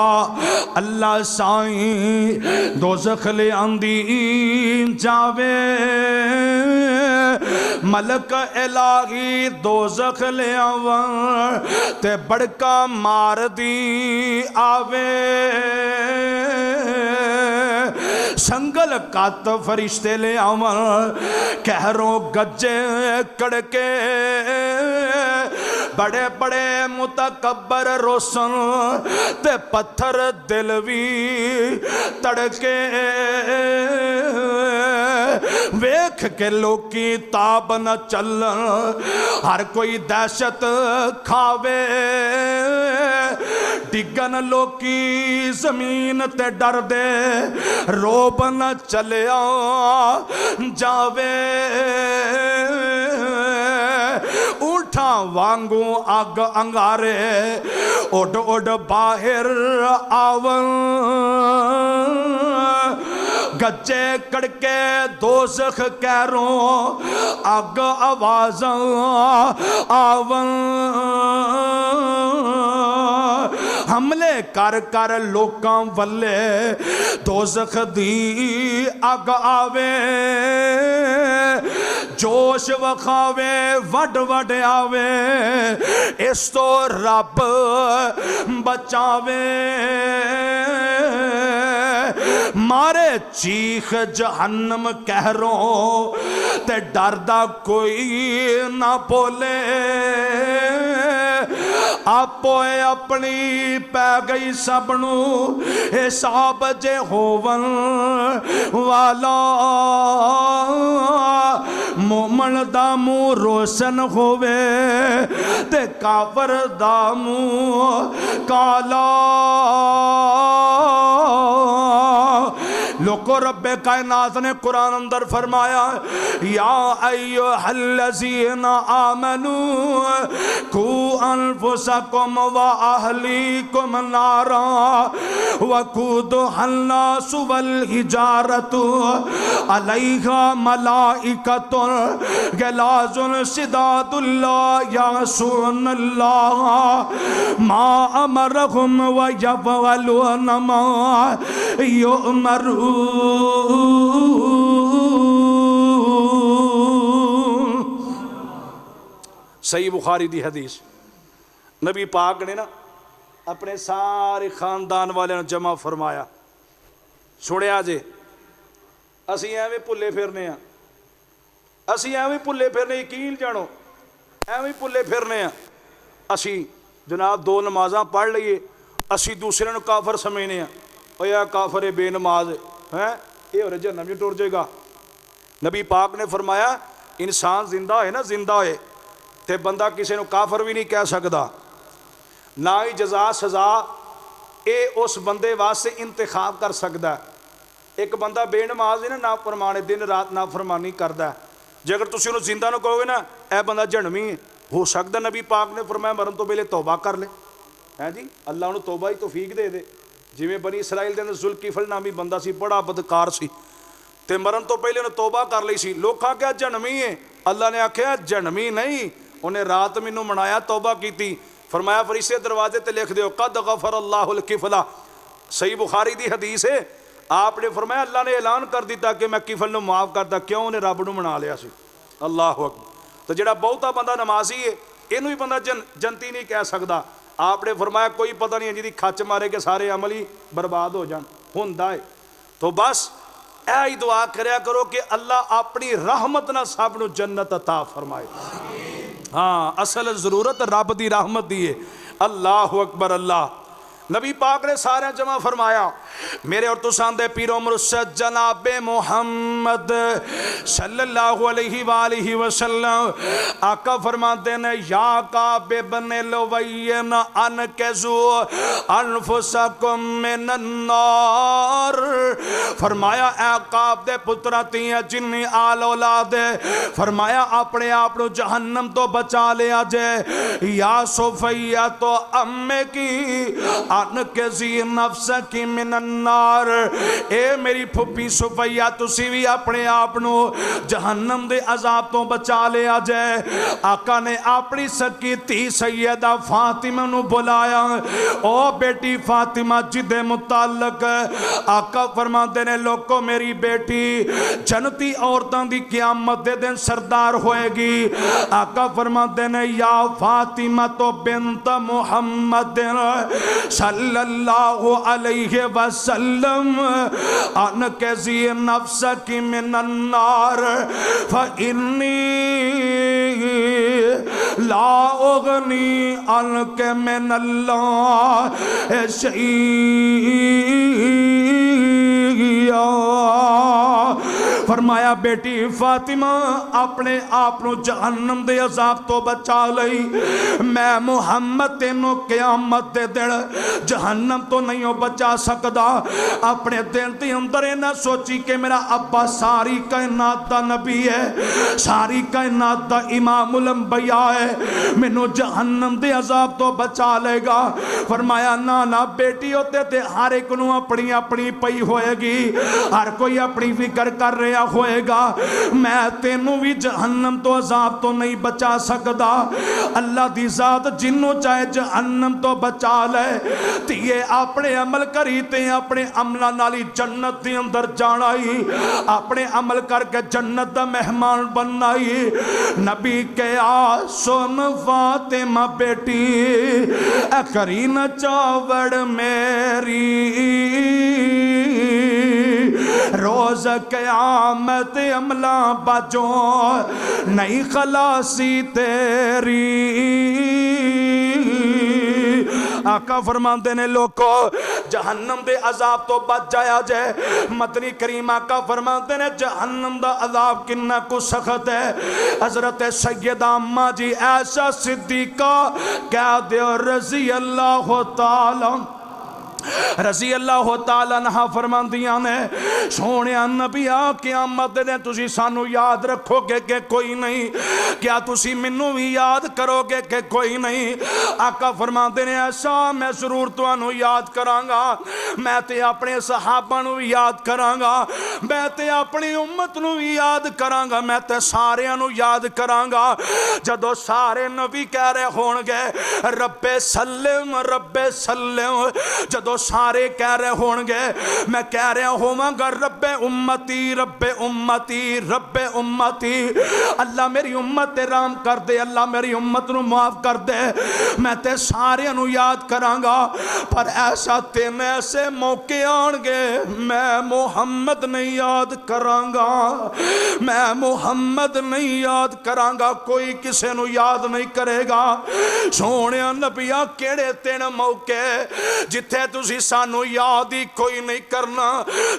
अल्लाह साईं दोज़ख ले आंदी जावे, मलक इलाही दोज़ख ले आवन ते बड़का मार दी आवे, संगल कत फरिश्ते ले आवन कहरों गज्जे कड़के, बड़े बड़े मुतकब्बर रोशन ते पत्थर दिल भी तड़के, वेख के लोकी ताब न चलन हर कोई दहशत खावे, डिगन लोकी जमीन ते डर दे रोब न चलिया जावे, ऊठा वांगू अग अंगारे उड उड बाहर आवन, गज्जे कड़के दोज़ख कहरों अग आवाज़ां आवन, हमले कर कर लोकां वल्ले दोज़ख दी अग आवे, जोश वखावे वड वड आवे, इस तो रब बचावे, मारे चीख जहन्नम कहरों ते डरदा कोई ना बोले, आपोए अपनी पै गई सबनू हिसाब जे होवन वाला, मोमन दा मुंह रोशन होवे ते काफर दा मुंह काला, लोको रब्बे कायनात ने कुरान अंदर फरमाया, या अय्युहल्लज़ीना आमनू कू अनफुसकुम व अहलीकुम नारा वक़ूदुहन्नासु वल हिजारतु अलैहा मलाइकतुन गिलाज़ुन शिदादुन ला यअसूनल्लाह मा अमरहुम व यफ़अलूना मा युअमरून। सही बुखारी दी हदीस, नबी पाक ने ना अपने सारे खानदान वाले जमा फरमाया, सुनिया जे असी एवं भुले फिरने, असी एवं भुले फिरने, यकीन जानो एवं भुले फिरने, असी जनाब दो नमाज़ां पढ़ लीए असी दूसरे को काफर समझने, और यह काफर बेनमाज है ये हो जहन्नम में टुर जाएगा। नबी पाक ने फरमाया इंसान जिंदा है ना, जिंदा है तो बंदा किसी को काफर भी नहीं कह सकता, ना ही जजा सजा ये उस बंदे वास्ते इंतखाब कर सकता है। एक बंदा बेनमाज है ना, ना फरमाने दिन रात ना फरमानी करता है, जे अगर तुम उन्होंने जिंदा न कहोगे ना यह बंदा जहन्नमी है, हो सकता नबी पाक ने फरमाया मरन तो पहले तौबा कर ले, है जी अल्लाह उन्होंने तौबा ही तौफीक दे दे। जिमें बनी इसराइल के अंदर जुल्किफल नामी बंदा सी, बड़ा बदकार सी, ते मरन तो पहले उन्हें तौबा कर ली सी। लोग क्या जहन्नमी है, अल्लाह ने आख्या जहन्नमी नहीं, उन्हें रात मैनू मनाया तौबा की, फरमाया फरिश्ते दरवाजे ते लिख दो कद गफर अल्लाहुल किफला। सही बुखारी दी हदीस है, आपने फरमाया अल्लाह ने ऐलान कर दिता कि मैं किफल नू माफ़ करता, क्यों उन्हें रब नू मना लिया सी। अल्लाह अकबर। तो जिहड़ा बहुता बंदा नमाजी है इनू भी बंदा जनती नहीं कह सकता। आपने फरमाया कोई पता नहीं है जिहदी खच मारे के सारे अमल ही बर्बाद हो जान, हुंदा है। तो बस ऐ दुआ करया करो कि अल्लाह अपनी रहमत ना सब नू जन्नत अता फरमाए। हाँ असल जरूरत रब दी रहमत दी है। अल्लाह अकबर। अल्लाह नबी पाक ने सारे जमा फरमाया मेरे और तुसां दे पीरो मुर्शद जनाबे मुहम्मद सल्लल्लाहु अलैहि वसल्लम आका फरमाते ने या काबे बने लवैन अन केजू अनफुसकुम मिनन नार। फरमाया ए काब दे पुत्रा तियां जिन्नी आल औलाद फरमाया अपने आप को जहन्नम तो बचा लिया जे। या सोफैया तो अम्मे की अन केजी नफ्स की मिनन मिनन्नार। ए मेरी फुप्पी सुफैया तुसी भी अपने आप नू जहन्नम दे अजाब तो बचा लिया जाए। आका ने अपनी सकी धी सैयदा फातिमा नू बुलाया। ओ बेटी फातिमा जिदे मुतालक आका फरमाते ने लोको मेरी बेटी जन्नती औरतों की क़यामत दे दिन सरदार होएगी। आका फरमाते ने या फातिमा तो बिन्त मुहम्मद सल्लल्लाहु अलैहि वसल्लम अनकज़ी नफ्सकी मिनन्नार फ़इन्नी ला उगनी अनके मिनल्लाह शैया। फरमाया बेटी फातिमा अपने आप को जहन्नम दे अजाब तो बचा लई। मैं मुहम्मद तेनों क़यामत दे दिन जहन्नम तो नहीं बचा सकता। अपने दिल के अंदर ना सोची कि मेरा अब्बा सारी कायनात दा नबी है, सारी कायनात दा इमामुल अंबिया है, मैनू जहन्नम दे अजाब तो बचा लेगा। फरमाया ना ना बेटी होते ते हर एक नू अपनी अपनी पई होएगी, हर कोई अपनी फिक्र कर रहा होएगा। मैं तेनू भी जहन्नम तो अजाब तो नहीं बचा सकता। अल्लाह दी जात जिन्नों चाहे जहन्नम तो बचा ले। धीए अपने अमल करी ते अपने अमलों नाल ही जन्नत के अंदर जाना ही, अपने अमल करके जन्नत का मेहमान बनना ही। नबी क्या सुन फातिमा बेटी ए करी न चावड़ मेरी रोज क़यामत अमला बाजो नहीं खलासी तेरी। आका फरमाते ने लोको जहन्नम दे अजाब तो बच जाया जाए। मदनी करीम आका फरमाते ने जहन्नम दा अजाब किन्ना को सख्त है। हजरत सैयदा अम्मा जी ऐसा सिद्दीका कह दो रज़ी अल्लाह ताला रज़ी अल्लाह ताला अन्हा फरमांदियां ने सोने नबिया क़यामत दे दिन तुसी सानू याद रखोगे कि कोई नहीं, क्या तुसी मैनू भी याद करोगे कि कोई नहीं। आका फरमाते ने ऐसा मैं जरूर तुहानू याद करांगा। मैं ते अपने सहाबा नू भी याद करांगा, मैं ते अपनी उम्मत नू भी याद करांगा, मैं ते सारियां नू याद करांगा। जदों सारे नबी कह रहे होणगे रब्बे सल्लम रब्बे सल्लम, जदों सारे कह रहे होंगे मैं कह रहा होवांगा रब्बे उम्मती रब्बे उम्मती रब्बे उम्मती। अल्लाह मेरी उम्मत ते राम कर दे, अल्लाह मेरी उम्मत नू माफ कर दे। मैं ते सारे नू याद करांगा, पर ऐसा तीन ऐसे मौके आएंगे मैं मुहम्मद नहीं याद करांगा, मैं मुहम्मद नहीं याद करांगा, कोई किसे नू याद नहीं करेगा। सोने नबिया केड़े तीन मौके जिथे तुसी सानू याद ही कोई नहीं करना,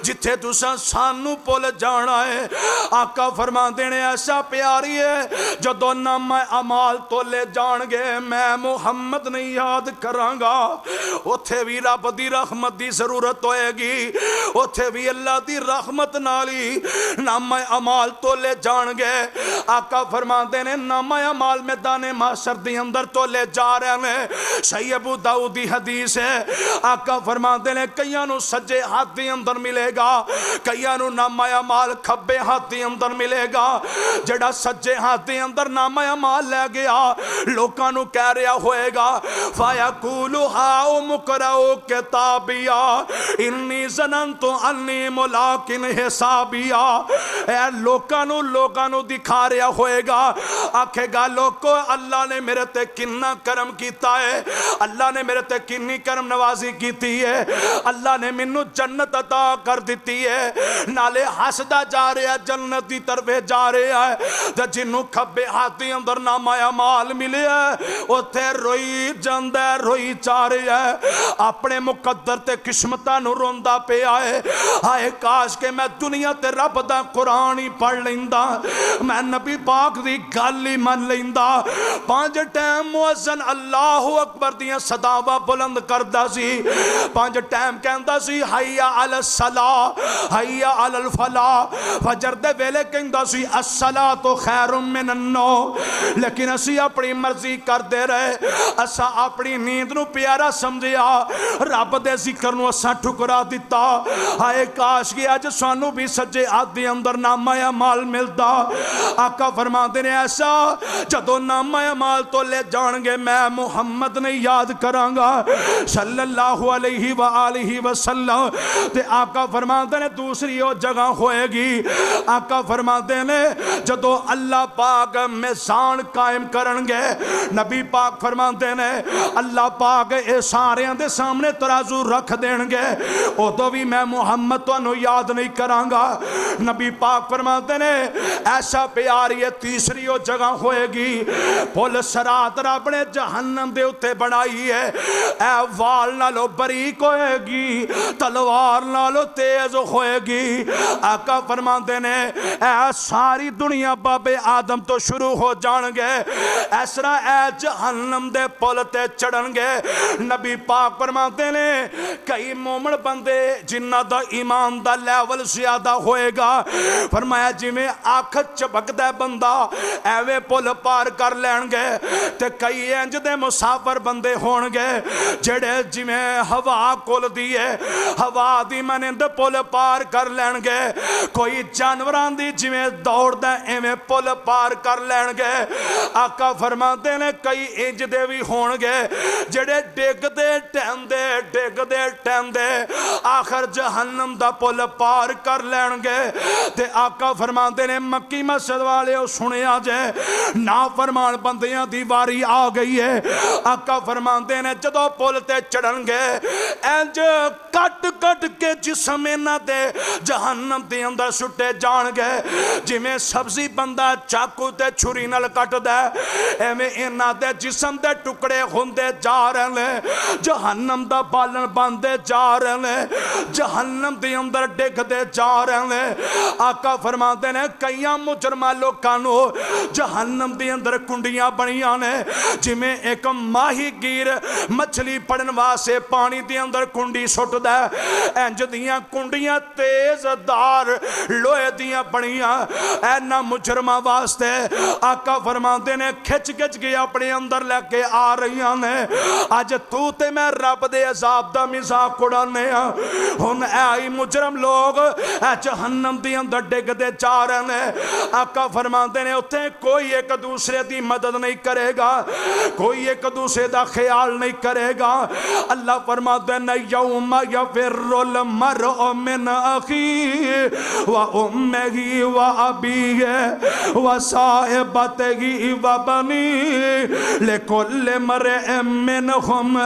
जिथे तुसा सानू भुल जाना है। आका फरमाते ने ऐसा प्यारी है जदों नामा अमाल तोले जाणगे मैं मुहम्मद नहीं याद करांगा। उथे भी रब दी रहमत दी जरूरत होएगी, उथे भी अल्लाह दी रहमत नाल ही नामा अमाल तोले जाणगे। आका फरमाते ने नामा अमाल मैदाने माशर दे अंदर तोले जा रहे हैं। सही अबू दाऊद दी हदीस है। आका फरमाते ने कईयां नू सज्जे हाथ दे अंदर मिलेगा, कईयां नू नामा अमाल खब्बे हाथ दे अंदर मिलेगा। जेड़ा सज्जे हाथ दे अंदर नामा अमाल ले गया लोकां नू कह रहा होएगा फायकुलु हाओ मुकराओ किताबिया इन्नी ज़ननतु अन्नी मुलाकिन हिसाबिया। ए लोकां नू दिखा रहा होएगा, आखेगा लोको अल्लाह ने मेरे ते किन्ना करम कीता है, अल्लाह ने मेरे ते किन्नी करम नवाजी की है, अल्लाह ने मैनू जन्नत अता कर दी है। नाले हसदा जा रहा जन्नत की तरफ जा रहा है। जिन्हों खब्बे हाथ के अंदर नामा अमाल मिले उथे रोई जांदा रोई जा रहा है, अपने मुकद्दर ते किस्मतां नू रोंदा पिया है। हाय काश के मैं दुनिया ते रब दा कुरान ही पढ़ लैंदा, मैं नबी पाक दी गल ही मन लैंदा। 5 टाइम मुअज्जिन अल्लाहु अकबर दियां सदावां बुलंद करदा सी, 5 टाइम कहंदा सी हय्या अल सला हय्या अल फला। फजर दे वेले कहंदा सी अस्सलातु खैरुम मिनन नौम, लेकिन असी अपनी मर्जी करते रहे। असा अपनी नींद नूं प्यारा समझिया, रब दे जिक्र नूं असां ठुकरा दिता। हाय काश कि अज सानू भी सज्जे हाथ दे अंदर नामा अमाल मिलदा। आका फरमाते ने ऐसा जदों नामा अमाल तो ले जाणगे मैं मुहम्मद ने याद करांगा सल्लल्लाहु अलैहि व आलिहि वसल्लम। ते आका फरमाते ने दूसरी वो जगह होएगी, आका फरमाते ने जदों अल्लाह पाक मिज़ान कायम करनगे, नबी पाक फरमाते ने अल्लाह पाक ये सारियां दे सामने तराजू रख देंगे, उदों भी मैं मुहम्मद तुहानू याद नहीं करांगा। नबी पाक फरमाते ने ऐसा प्यार ये तीसरी वो जगह होएगी, पुल सरात रब ने जहन्नम दे उत्ते बनाई है, ऐ वाल नालों बरीक होएगी, तलवार नालों तेज होएगी। आका फरमाते ने ऐ सारी दुनिया बाबे आदम तो शुरू हो जाणगे, इस तरह ऐ जहन्नम दे पुल ते चढ़नगे। नबी पाक फरमाते ने कई मोमन बंदे जिन्हां दा ईमान दा लेवल ज्यादा होएगा, फरमाया जिवें अख झपकदा बंदा एवें पुल पार कर लैणगे। ते कई इंज दे मुसाफर बंदे होणगे जेड़े जिवें हवा घुलदी है, हवा दी मानंद पुल पार कर लैणगे। कोई जानवरां दी जिवें दौड़दा एवें पुल पार कर लैणगे। आका फरमाते ने कई इंज दे भी होणगे जेड़े डिगदे टहंदे आखिर जहन्नम दा पुल पार कर लैणगे। ते आका फरमाते ने मक्की मस्जिद वाले सुनिया जे ना फरमान बंदियां दी वारी आ गई है। आका फरमाते ने जदों पुल ते चढ़नगे इंज कट कट के जिस्म इन्हां दे जहन्नम दे अंदर सुट्टे जाणगे, जिवें सब्जी बंदा चाकू ते छुरी नाल कटदा एवें इन्हां दे जिस्म दे टुकड़े हुंदे जा रहे ने, जहन्नम दा बालन बनदे जा रहे ने, जहन्नम दे अंदर डिगदे जा रहे ने। आका फरमाते ने कई मुजरमा लोकां नूं जहन्नम दे अंदर कुंडियां बणियां ने, जिवें एक माही गिर मछली फड़न वास्ते पानी दे अंदर कुंडी सुटदा, इंज दियां कुंडियां तेजदार लोहे दियां बणियां ऐना मुजरमा वास्ते आका फरमाते ने खिच खिच के अपने अंदर लैके आ रही ने। अज तू ते मैं रब दे अजाब दा मजाक उड़ाने हुण ऐ मुजरम लोग जहन्नम दे अंदर डिगदे जा रहे ने। आका फरमाते ने उत्थे कोई एक दूसरे की मदद नहीं करेगा, कोई एक दूसरे का ख्याल नहीं करेगा। अल्लाह फरमाते ने यौम यफिरुल मरउ मिन अखीही व उम्मिही व अबीही व साहिबतिही व बनीही लिकुल्लि मरइम मिनहुम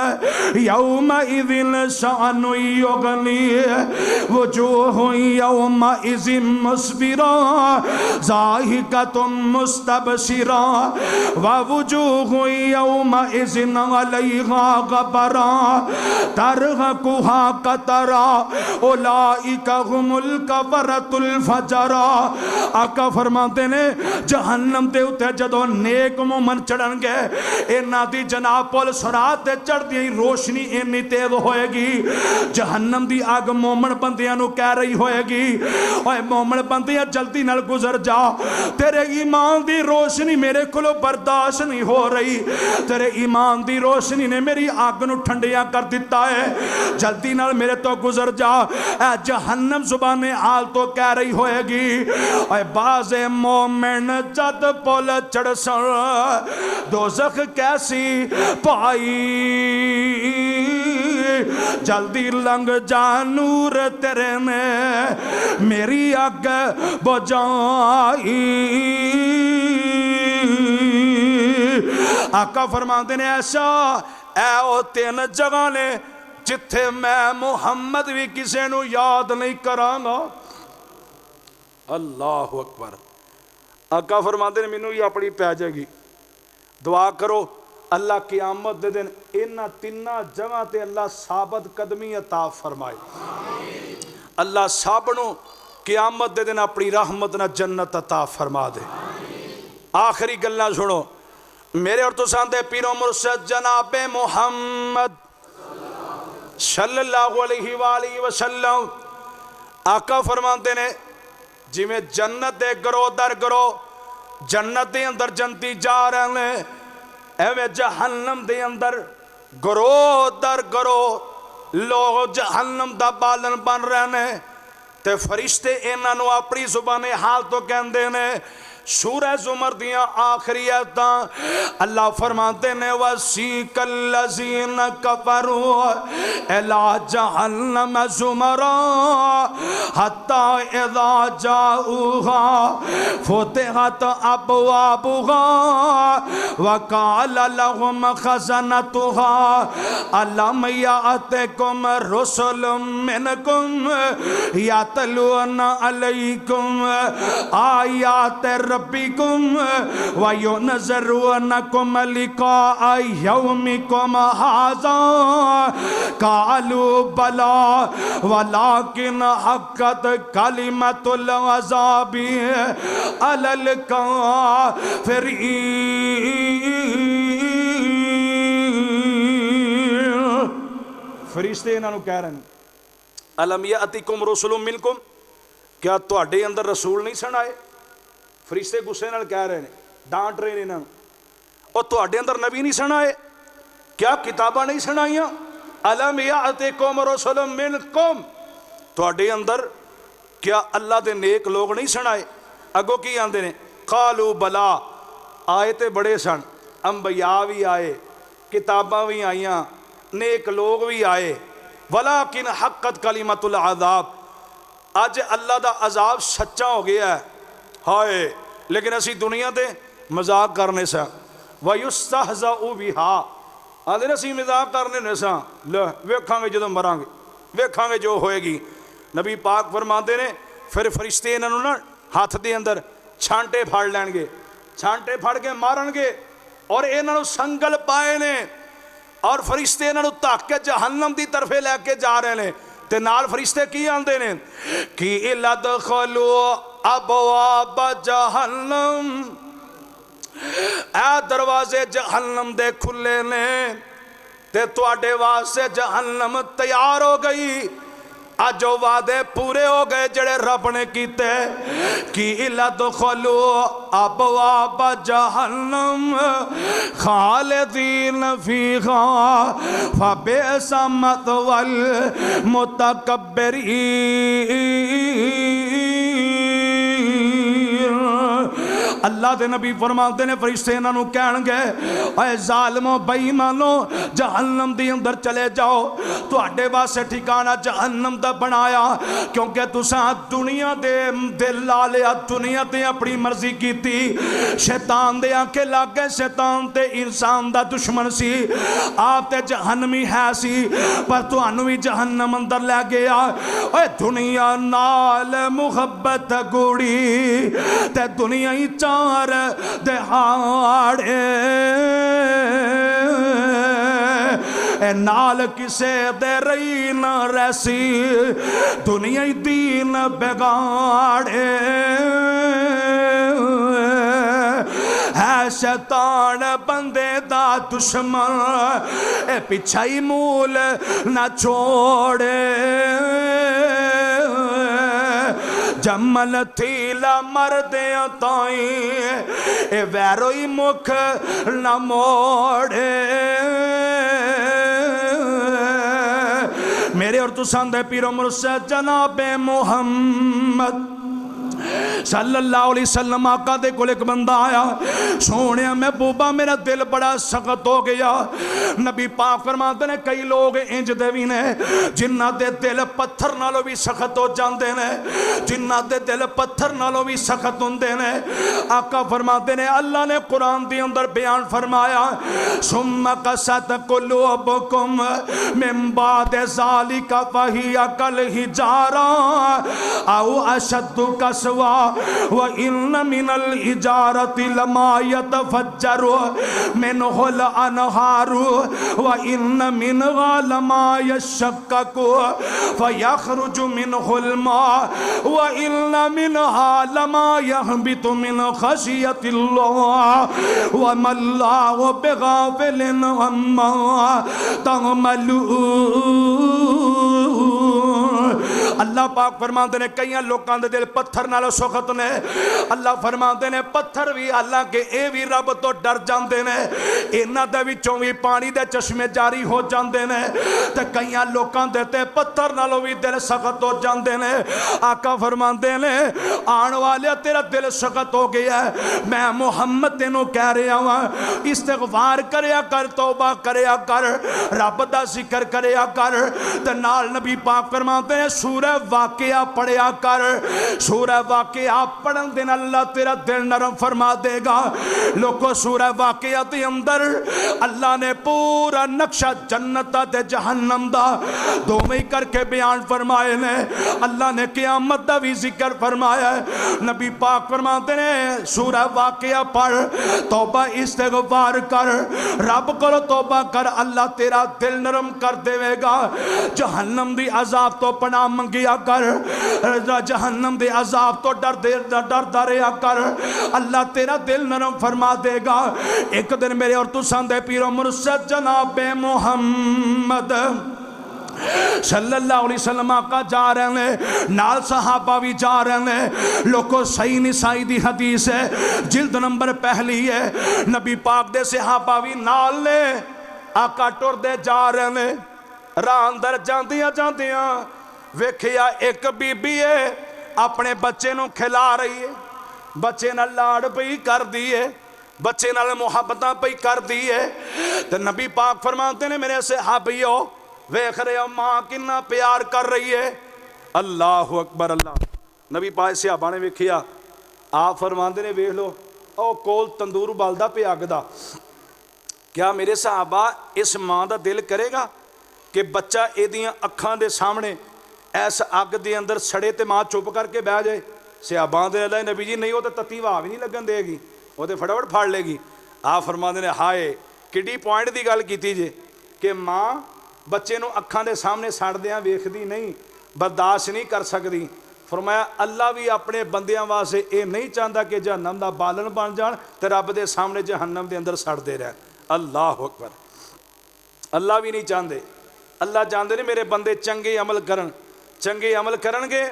यौमइज़िन शअनुन युग़नीहि वुजूहुन यौमइज़िन मुस्फिरा ज़ाहिकतुन मुस्तबशिरा व वुजूहुन यौमइज़िन अलैहा गबरा तरहकुहा कतरा उलाइका हुमुल कफरतुल फजरा। आका फरमाते ने जहन्नम दे उत्ते जदों नेक मोमन चढ़नगे इन्हां दी जनाब पुल सरात ते चढ़दी रोशनी इन्नी तेज होएगी, जहन्नम दी अग मोमन बंदियां नूं कह रही होएगी ओए मोमन बंदियां जल्दी नाल गुजर जा, तेरे ईमान दी रोशनी मेरे कोलों बर्दाश्त नहीं हो रही, तेरे ईमान दी रोशनी ने मेरी अग नूं ठंडिया कर दिता है, जल्दी नाल मेरे तो गुजर जा। ऐ जहन्नम जुबाने हाल तो कह रही होएगी ओए बाज़े मोमिन जद पुल चढ़सन दोज़ख कैसी पाई, जल्दी लंघ जा नूर तेरे ने मेरी अग बुझाई। आका फरमाते ने ऐसा ऐ ओ तीन जगह ने जिथे मैं मुहम्मद भी किसी नूं याद नहीं करांगा। अल्लाह अकबर। आका फरमाते ने मैनू ही अपनी पै जाएगी, दुआ करो अल्लाह क़यामत दे दिन इन्हां तिन्ना जगह ते अल्लाह साबत कदमी अता फरमाए। अल्लाह सब नूं क़यामत दे दिन अपनी रहमत नाल जन्नत अता फरमा दे। आखिरी गल्लां सुनो मेरे और तुसां दे पीरो मुर्शद जनाबे मुहम्मद सल्लल्लाहु अलैहि वालैहि वसल्लम। आका फरमाते ने जिवें जन्नत दे गरो दर गरो जन्नत दे अंदर जन्नती जा रहे हैं, एवें जहन्नम दे अंदर गरो दर गरो लोग जहन्नम दा बालन बन रहे ने ते फरिश्ते इन्हां नूं अपनी जुबाने हाल तो कहंदे ने। सूरह जुमर दियां आखिरी आयतां अल्लाह फरमाते ने वसीकल लज़ीना कफरू इला जहन्नम ज़ुमरा हत्ता इज़ा जाऊहा फुतिहत अबवाबुहा व क़ाल लहुम खज़नतुहा अलम यातिकुम रुसुलुम मिनकुम यतलूना अलैकुम आयात रब्बिकुम व युनज़िरूनकुम लिक़ा यौमिकुम हाज़ा क़ालू बला वलाकिन हक़्क़त कलिमतुल अज़ाबि अलल काफ़िरीन। फरिश्ते इन्हां नूं कह रहे हैं अलम यातिकुम रुसुलुम मिनकुम, क्या तुहाडे अंदर रसूल नहीं सन आए? फरिश्ते गुस्से नाल कह रहे हैं, डांट रहे हैं इन्होंने, और तुहाडे अंदर नबी नहीं सन आए? क्या किताबां नहीं सन आईयां? अलम यातिकुम रुसुलुम मिनकुम, तुहाडे अंदर क्या अल्लाह दे नेक लोग नहीं सन आए? अगों की आंदे ने कालू बला, आए तो बड़े सन, अंबिया भी आए, किताबां भी आईयां, नेक लोग भी आए, वलाकिन हक़्क़त कलिमतुल अज़ाब, अज अल्लाह दा अजाब सच्चा हो गया है। हाय लेकिन असी दुनिया ते मजाक करने सा वयुस्तहज़अ बिहा, आदे ने असी मजाक करने ने सा, ले वेखांगे जो मरांगे, वेखांगे जो होएगी। नबी पाक फरमाते ने फिर फरिश्ते इन्हां नूं ना हाथ दे अंदर छांटे फाड़ लैणगे, छांटे फाड़ के मारनगे और इन्हां नूं संगल पाए ने और फरिश्ते इन्हां नूं धक्क के जहन्नम दी तरफे लैके जा रहे ने। ते नाल फरिश्ते की आंदे ने कि लदखलू अबवाब जहन्नम, ए दरवाजे जहन्नम दे खुले ने ते तुहाडे वास्ते जहन्नम तैयार हो गई। अज वो वादे पूरे हो गए जड़े रब ने कीते कि लदखलू अबवाब जहन्नम खालिदीन फीहा फबिअस मथवल मुतकब्बिरीन। अल्लाह दे नबी फरमाते ने फरिश्ते इन्हां नूं कहणगे ऐ ज़ालिमो बेईमानो जहन्नम दे अंदर चले जाओ, तुहाडे वास्ते ठिकाना जहन्नम दा बनाया क्योंकि तुसां दुनिया दे दिल ला लिया, दुनिया ते अपनी मर्जी कीती, शैतान दे आंखे लग गए, शैतान ते इंसान दा दुश्मन सी, आप ते जहन्नमी है सी, पर तुहानू भी जहन्नम अंदर लै गया। ओए दुनिया नाल मुहब्बत गुड़ी ते दुनिया ही चार दहाड़े नाल किसे दे रही न रैसी, दुनिया ही दीन बिगाड़े है शैतान बंदे दा दुश्मन, ए पिछा ही मूल न छोड़े। जमल थीला मरदे ताई ए वैरो ही मुख न मोड़े। मेरे और तुसां दे पीरो मुर्शद जनाबे मुहम्मद सल्लल्लाहु अलैहि वसल्लम आका दे कोल एक बंदा आया, सोने महबूबा मेरा दिल बड़ा सख्त हो गया। नबी पाक फरमाते ने कई लोग इंज दे भी ने जिन्हां दे दिल पत्थर नालों भी सख्त हो जाते ने, जिन्हां दे दिल पत्थर नालों भी सख्त होंदे ने। आका फरमाते ने अल्लाह ने कुरान दे अंदर बयान फरमाया सुम्मा कसत कुलूबुकुम मिन बाद ज़ालिका फहिया कल हिजारा औ अशद्दु कसवा व इन्न मिनल हिजारति लमा यतफज्जरु मिनहुल अनहारु व इन्न मिनहा लमा यशक्ककु फयखरुजु मिनहुल मा व इन्न मिनहा लमा यहबितु मिन खशियतिल्लाह व मल्लाहु बिगाफिलिन अम्मा तअमलून। अल्लाह पाक फरमाते ने कई लोगों के दिल पत्थर नालों सख्त ने। अल्लाह फरमाते ने पत्थर भी हालांकि ये भी रब तो डर जाते हैं, इन्हां दे विचों भी पानी दे चश्मे जारी हो जाते हैं। तो कई लोगों के ते पत्थर नालों भी दिल सख्त हो जाते हैं। आका फरमाते ने आने वाले तेरा दिल सख्त हो गया है, मैं मुहम्मद तेनों कह रहा वा इस्तिगफार करया कर, तौबा करया कर, रब दा जिक्र करया कर। ते नाल नबी पाक फरमाते हैं सूरह वाक़िया पढ़या कर। सूरह वाक़िया पढ़न दे नाल अल्लाह तेरा दिल नरम फरमा देगा। लोगों सूरह वाक़िया दे अंदर अल्लाह ने पूरा नक्शा जन्नत ते जहन्नम दा दोवें ही करके बयान फरमाए ने। अल्लाह ने क़यामत दा भी जिक्र फरमाया है। नबी पाक फरमाते ने सूरह वाक़िया पढ़, तौबा इस्तिगफार कर, रब करो तौबा कर, अल्लाह तेरा दिल नरम कर देवेगा। जहन्नम दी अजाब तो पनाह मंगिया कर, जहन्नम दे अजाब तो डरदा रहा कर, अल्लाह तेरा दिल नरम फरमा देगा। एक दिन मेरे और तुसां दे पीरो मुर्शद जनाबे मुहम्मद सल्लल्लाहु अलैहि वसल्लम आका जा रहे हैं, नाल सहाबा भी जा रहे हैं। लोगों सही निसाई दी हदीस है, जिल्द नंबर पहली है। नबी पाक दे सहाबा भी नाल ने, आका टुरदे जा रहे हैं। राह अंदर जांदियां जांदियां वेखिया एक बीबी है अपने बच्चे नूं खिला रही है, बच्चे नाल लाड़ पई कर दी है, बच्चे नाल मुहब्बतां पई कर दी है। ते नबी पाक फरमाते ने मेरे सहाबियो वेख रहे हो मां किन्ना प्यार कर रही है। अल्लाह अकबर अल्लाह। नबी पाक सहाबा ने वेखिया, आप फरमाते ने वेख लो ओ कोल तंदूर बलदा पिया अग दा। क्या मेरे सहाबा इस मां का दिल करेगा कि बच्चा एदियां अखां दे सामने इस अग के अंदर सड़े तो मां चुप करके बह जाए? सहाबा दे अल्लाह नबी जी नहीं, वो तो तत्ती हवा भी नहीं लगन देगी, वो तो फटाफट फाड़ लेगी। आप फरमाते ने हाय किड्डी पॉइंट की गल की जे कि मां बच्चे नूं अखां दे सामने सड़दियां वेखदी नहीं, बर्दाश्त नहीं कर सकती। फरमाया अल्लाह भी अपने बंदियां वास्ते ये नहीं चाहता कि जहन्नम का बालन बन जान तो रब के सामने जहन्नम के अंदर सड़ते रहन। अल्लाह अकबर। अल्लाह भी नहीं चाहते, अल्लाह चाहते ने मेरे बंदे चंगे अमल करन, चंगे अमल करनगे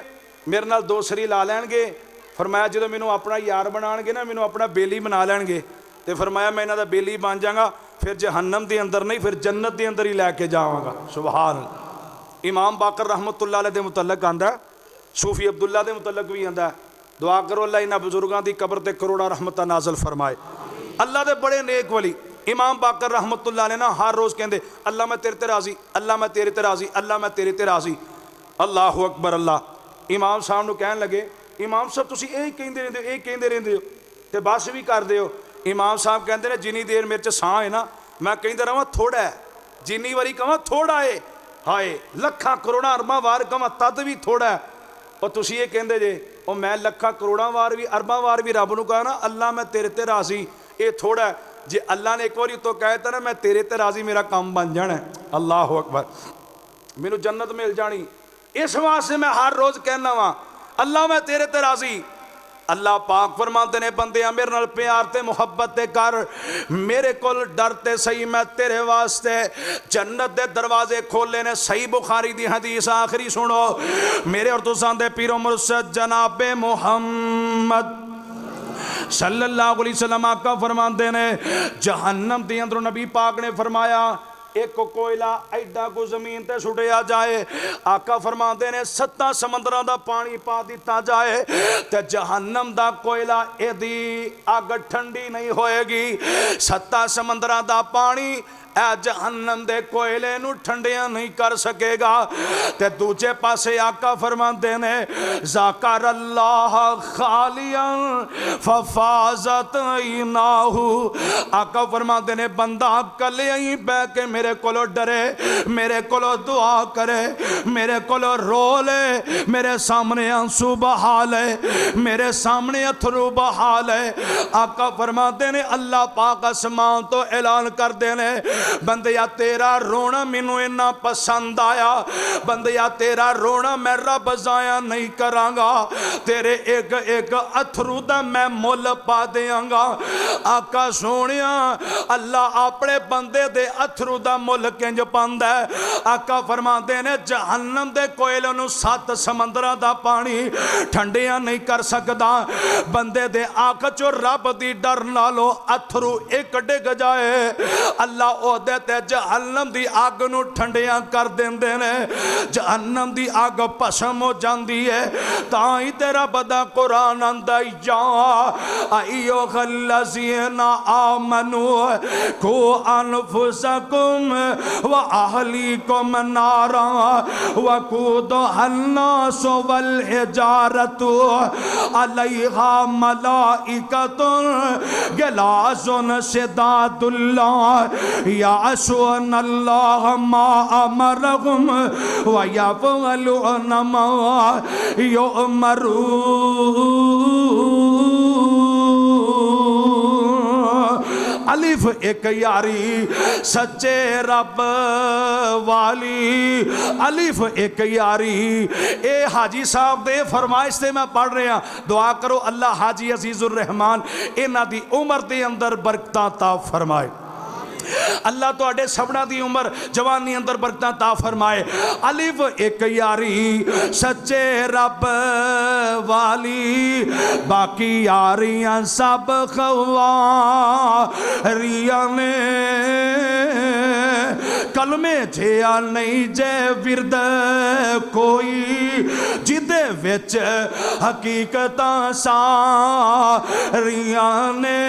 मेरे नाल दोसरी ला लैणगे। फरमाया जो मैनू अपना यार बनाणगे ना, मैनू अपना बेली बना लैणगे, तो फरमाया मैं इन्हां दा बेली बन जाऊँगा, फिर जहन्नम के अंदर नहीं फिर जन्नत के अंदर ही लैके जावांगा। सुभान। इमाम बाकर रहमतुल्लाह अलैह दे मुतल्लक आंदा, सूफी अब्दुल्ला दे मुतल्लक भी आंदा, दुआ करो अल्लाह इन्हां बुजुर्गों की कब्र ते करोड़ा रहमतां नाज़िल फरमाए। अल्लाह दे बड़े नेक वली इमाम बाकर रहमतुल्लाह अलैह ना हर रोज़ कहते अल्लाह मैं तेरे ते राज़ी, अल्लाह मैं तेरे ते राज़ी, अल्लाह मैं तेरे ते राज़ी। अल्लाह अकबर अल्लाह। इमाम साहब नूं कहण लगे इमाम साहब तुसीं यही कहंदे रहिंदे हो, यही कहंदे रहिंदे हो ते बस भी करदे हो। इमाम साहब कहते हैं जिनी देर मेरे च साह है ना मैं कहता रहा थोड़ा है, जिनी वारी कह थोड़ा है, हाय लखा करोड़ा अरबा वार कह तद भी थोड़ा है। और तुसीं ये कहंदे जे और मैं लखा करोड़ा वार भी अरबा वार भी रब नूं कहा ना अल्लाह मैं तेरे ते राज़ी, ये थोड़ा है। जे अल्लाह ने एक बार तो कहता ना मैं तेरे ते राज़ी मेरा काम बन जाना है। अल्लाह अकबर। मैनू जन्नत मिल जानी, इस वास्ते मैं हर रोज़ कहना वा अल्लाह मैं तेरे ते राज़ी। अल्लाह पाक फरमाते ने बंदियां मेरे नाल प्यार ते मुहब्बत ते कर, मेरे कोल डर ते सही मैं तेरे वास्ते जन्नत दे दरवाजे खोले ने। सही बुखारी दी हदीस आखिरी सुनो, मेरे और तुसां दे पीरो मुर्शद जनाबे मुहम्मद सल्लल्लाहु अलैहि वसल्लम आका फरमाते ने जहन्नम दे अंदरों नबी पाक ने फरमाया एक कोयला एडा को जमीन ते सुटिया जाए, आका फरमाते ने 7 समंदरां दा पानी पा दिता जाए ते जहन्नम दा कोयला एदी अग ठंडी नहीं होएगी। 7 समंदरां दा पानी ए जहन्नम दे कोयले नू ठंडिया नहीं कर सकेगा। ते दूजे पासे आका फरमाते ने ज़ाकर अल्लाह खालियन फफाजत इनाहू, आका फरमाते ने बंदा कले ही बह के मेरे कोलो डरे, मेरे कोलो दुआ करे, मेरे कोलो रो ले, मेरे सामने आंसू बहा ले, मेरे सामने अथरू बहा ले। आका फरमाते ने अल्लाह पाक आसमान तो ऐलान कर देने बंदिया तेरा रोना मैनू इन्ना पसंद आया, बंदिया तेरा रोना मैं रब जाया नहीं करांगा, तेरे एक एक अथरू दा मैं मुल पा देंगा। आका सोनिया अल्लाह अपने बंदे दे अथरू दा मुल किंज पांदा है? आका फरमाते ने जहन्नम दे कोयले नूं 7 समंदरां दा पानी ठंडिया नहीं कर सकता। बंदे दे आंख चो रब दी डर नालो अथरू एक डिग जाए, अल्लाह ओदे ते जहन्नम दी अग नूं ठंडिया कर देंदे ने, जहन्नम दी अग भस्म हो जाती है। तां ही तेरा बदा कुरान आंदा या अय्यो खल्लज़ीना आमनू को अनफुसकुम व अहलीकुम नारा वक़ूदुहन्नास वल हिजारतु अलैहा मलाइकतुन गिलाज़ुन शिदादुल्ला याअसूनल्लाह मा अमरहुम व यफ़अलून मा युअमरून। अलिफ एक यारी सच्चे रब वाली, अलिफ एक यारी। ए हाजी साहब दे फरमाइश से मैं पढ़ रहा, दुआ करो अल्लाह हाजी अजीजुर रहमान इन्हां दी उम्र दे अंदर बरकतां ता फरमाए, अल्लाह तुहाडे सबना दी उम्र जवानी अंदर बरकतां ता फरमाए। अलिफ एक यारी सच्चे रब वाली, बाकी यारियां सब खवारियां ने, कलमे जिया नहीं जे विरद कोई जिदे विच हकीकतां सारियां ने।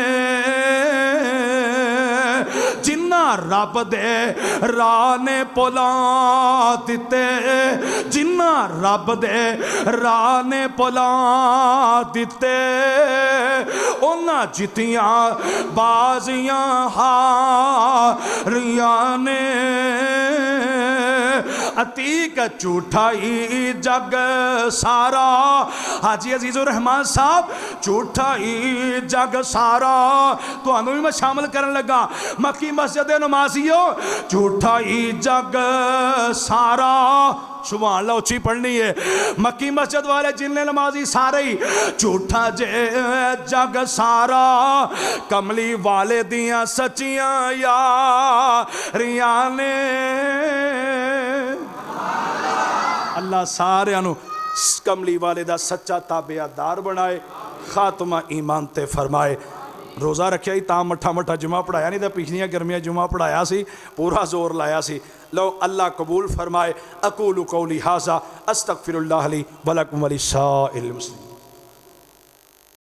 जिन्ना रब दे राह ने पुला दिते, जिन्ना रब दे राह ने पुला दिते, उन्हां जितियां बाजियां हारियां ने। अतीक झूठाई जग सारा, हाजी अजीजुर रहमान साहब झूठाई जग सारा, तुहानू भी मैं शामिल करन लगा। मक्की मस्जिद दे नमाजियो झूठाई जग सारा, सुभान अल्लाह उच्ची पढ़नी है। मक्की मस्जिद वाले जिन्ने नमाजी सारे ही झूठा जे जग सारा, कमली वाले दियां सच्चियां यारियां ने। अल्लाह सारियां नू कमली वाले दा सच्चा ताबेदार बनाए, खात्मा ईमान ते फरमाए। रोज़ा रखिया ही तां मठा मठा जुमा पढ़ाया, नहीं तो पिछलियां गर्मियां जुमा पढ़ाया सी, पूरा जोर लाया सी। लो अल्लाह कबूल फरमाए। अकूलु कौली हाज़ा अस्तगफिरुल्लाह ली व लकुम व लिस्साइरिल मुस्लिमीन।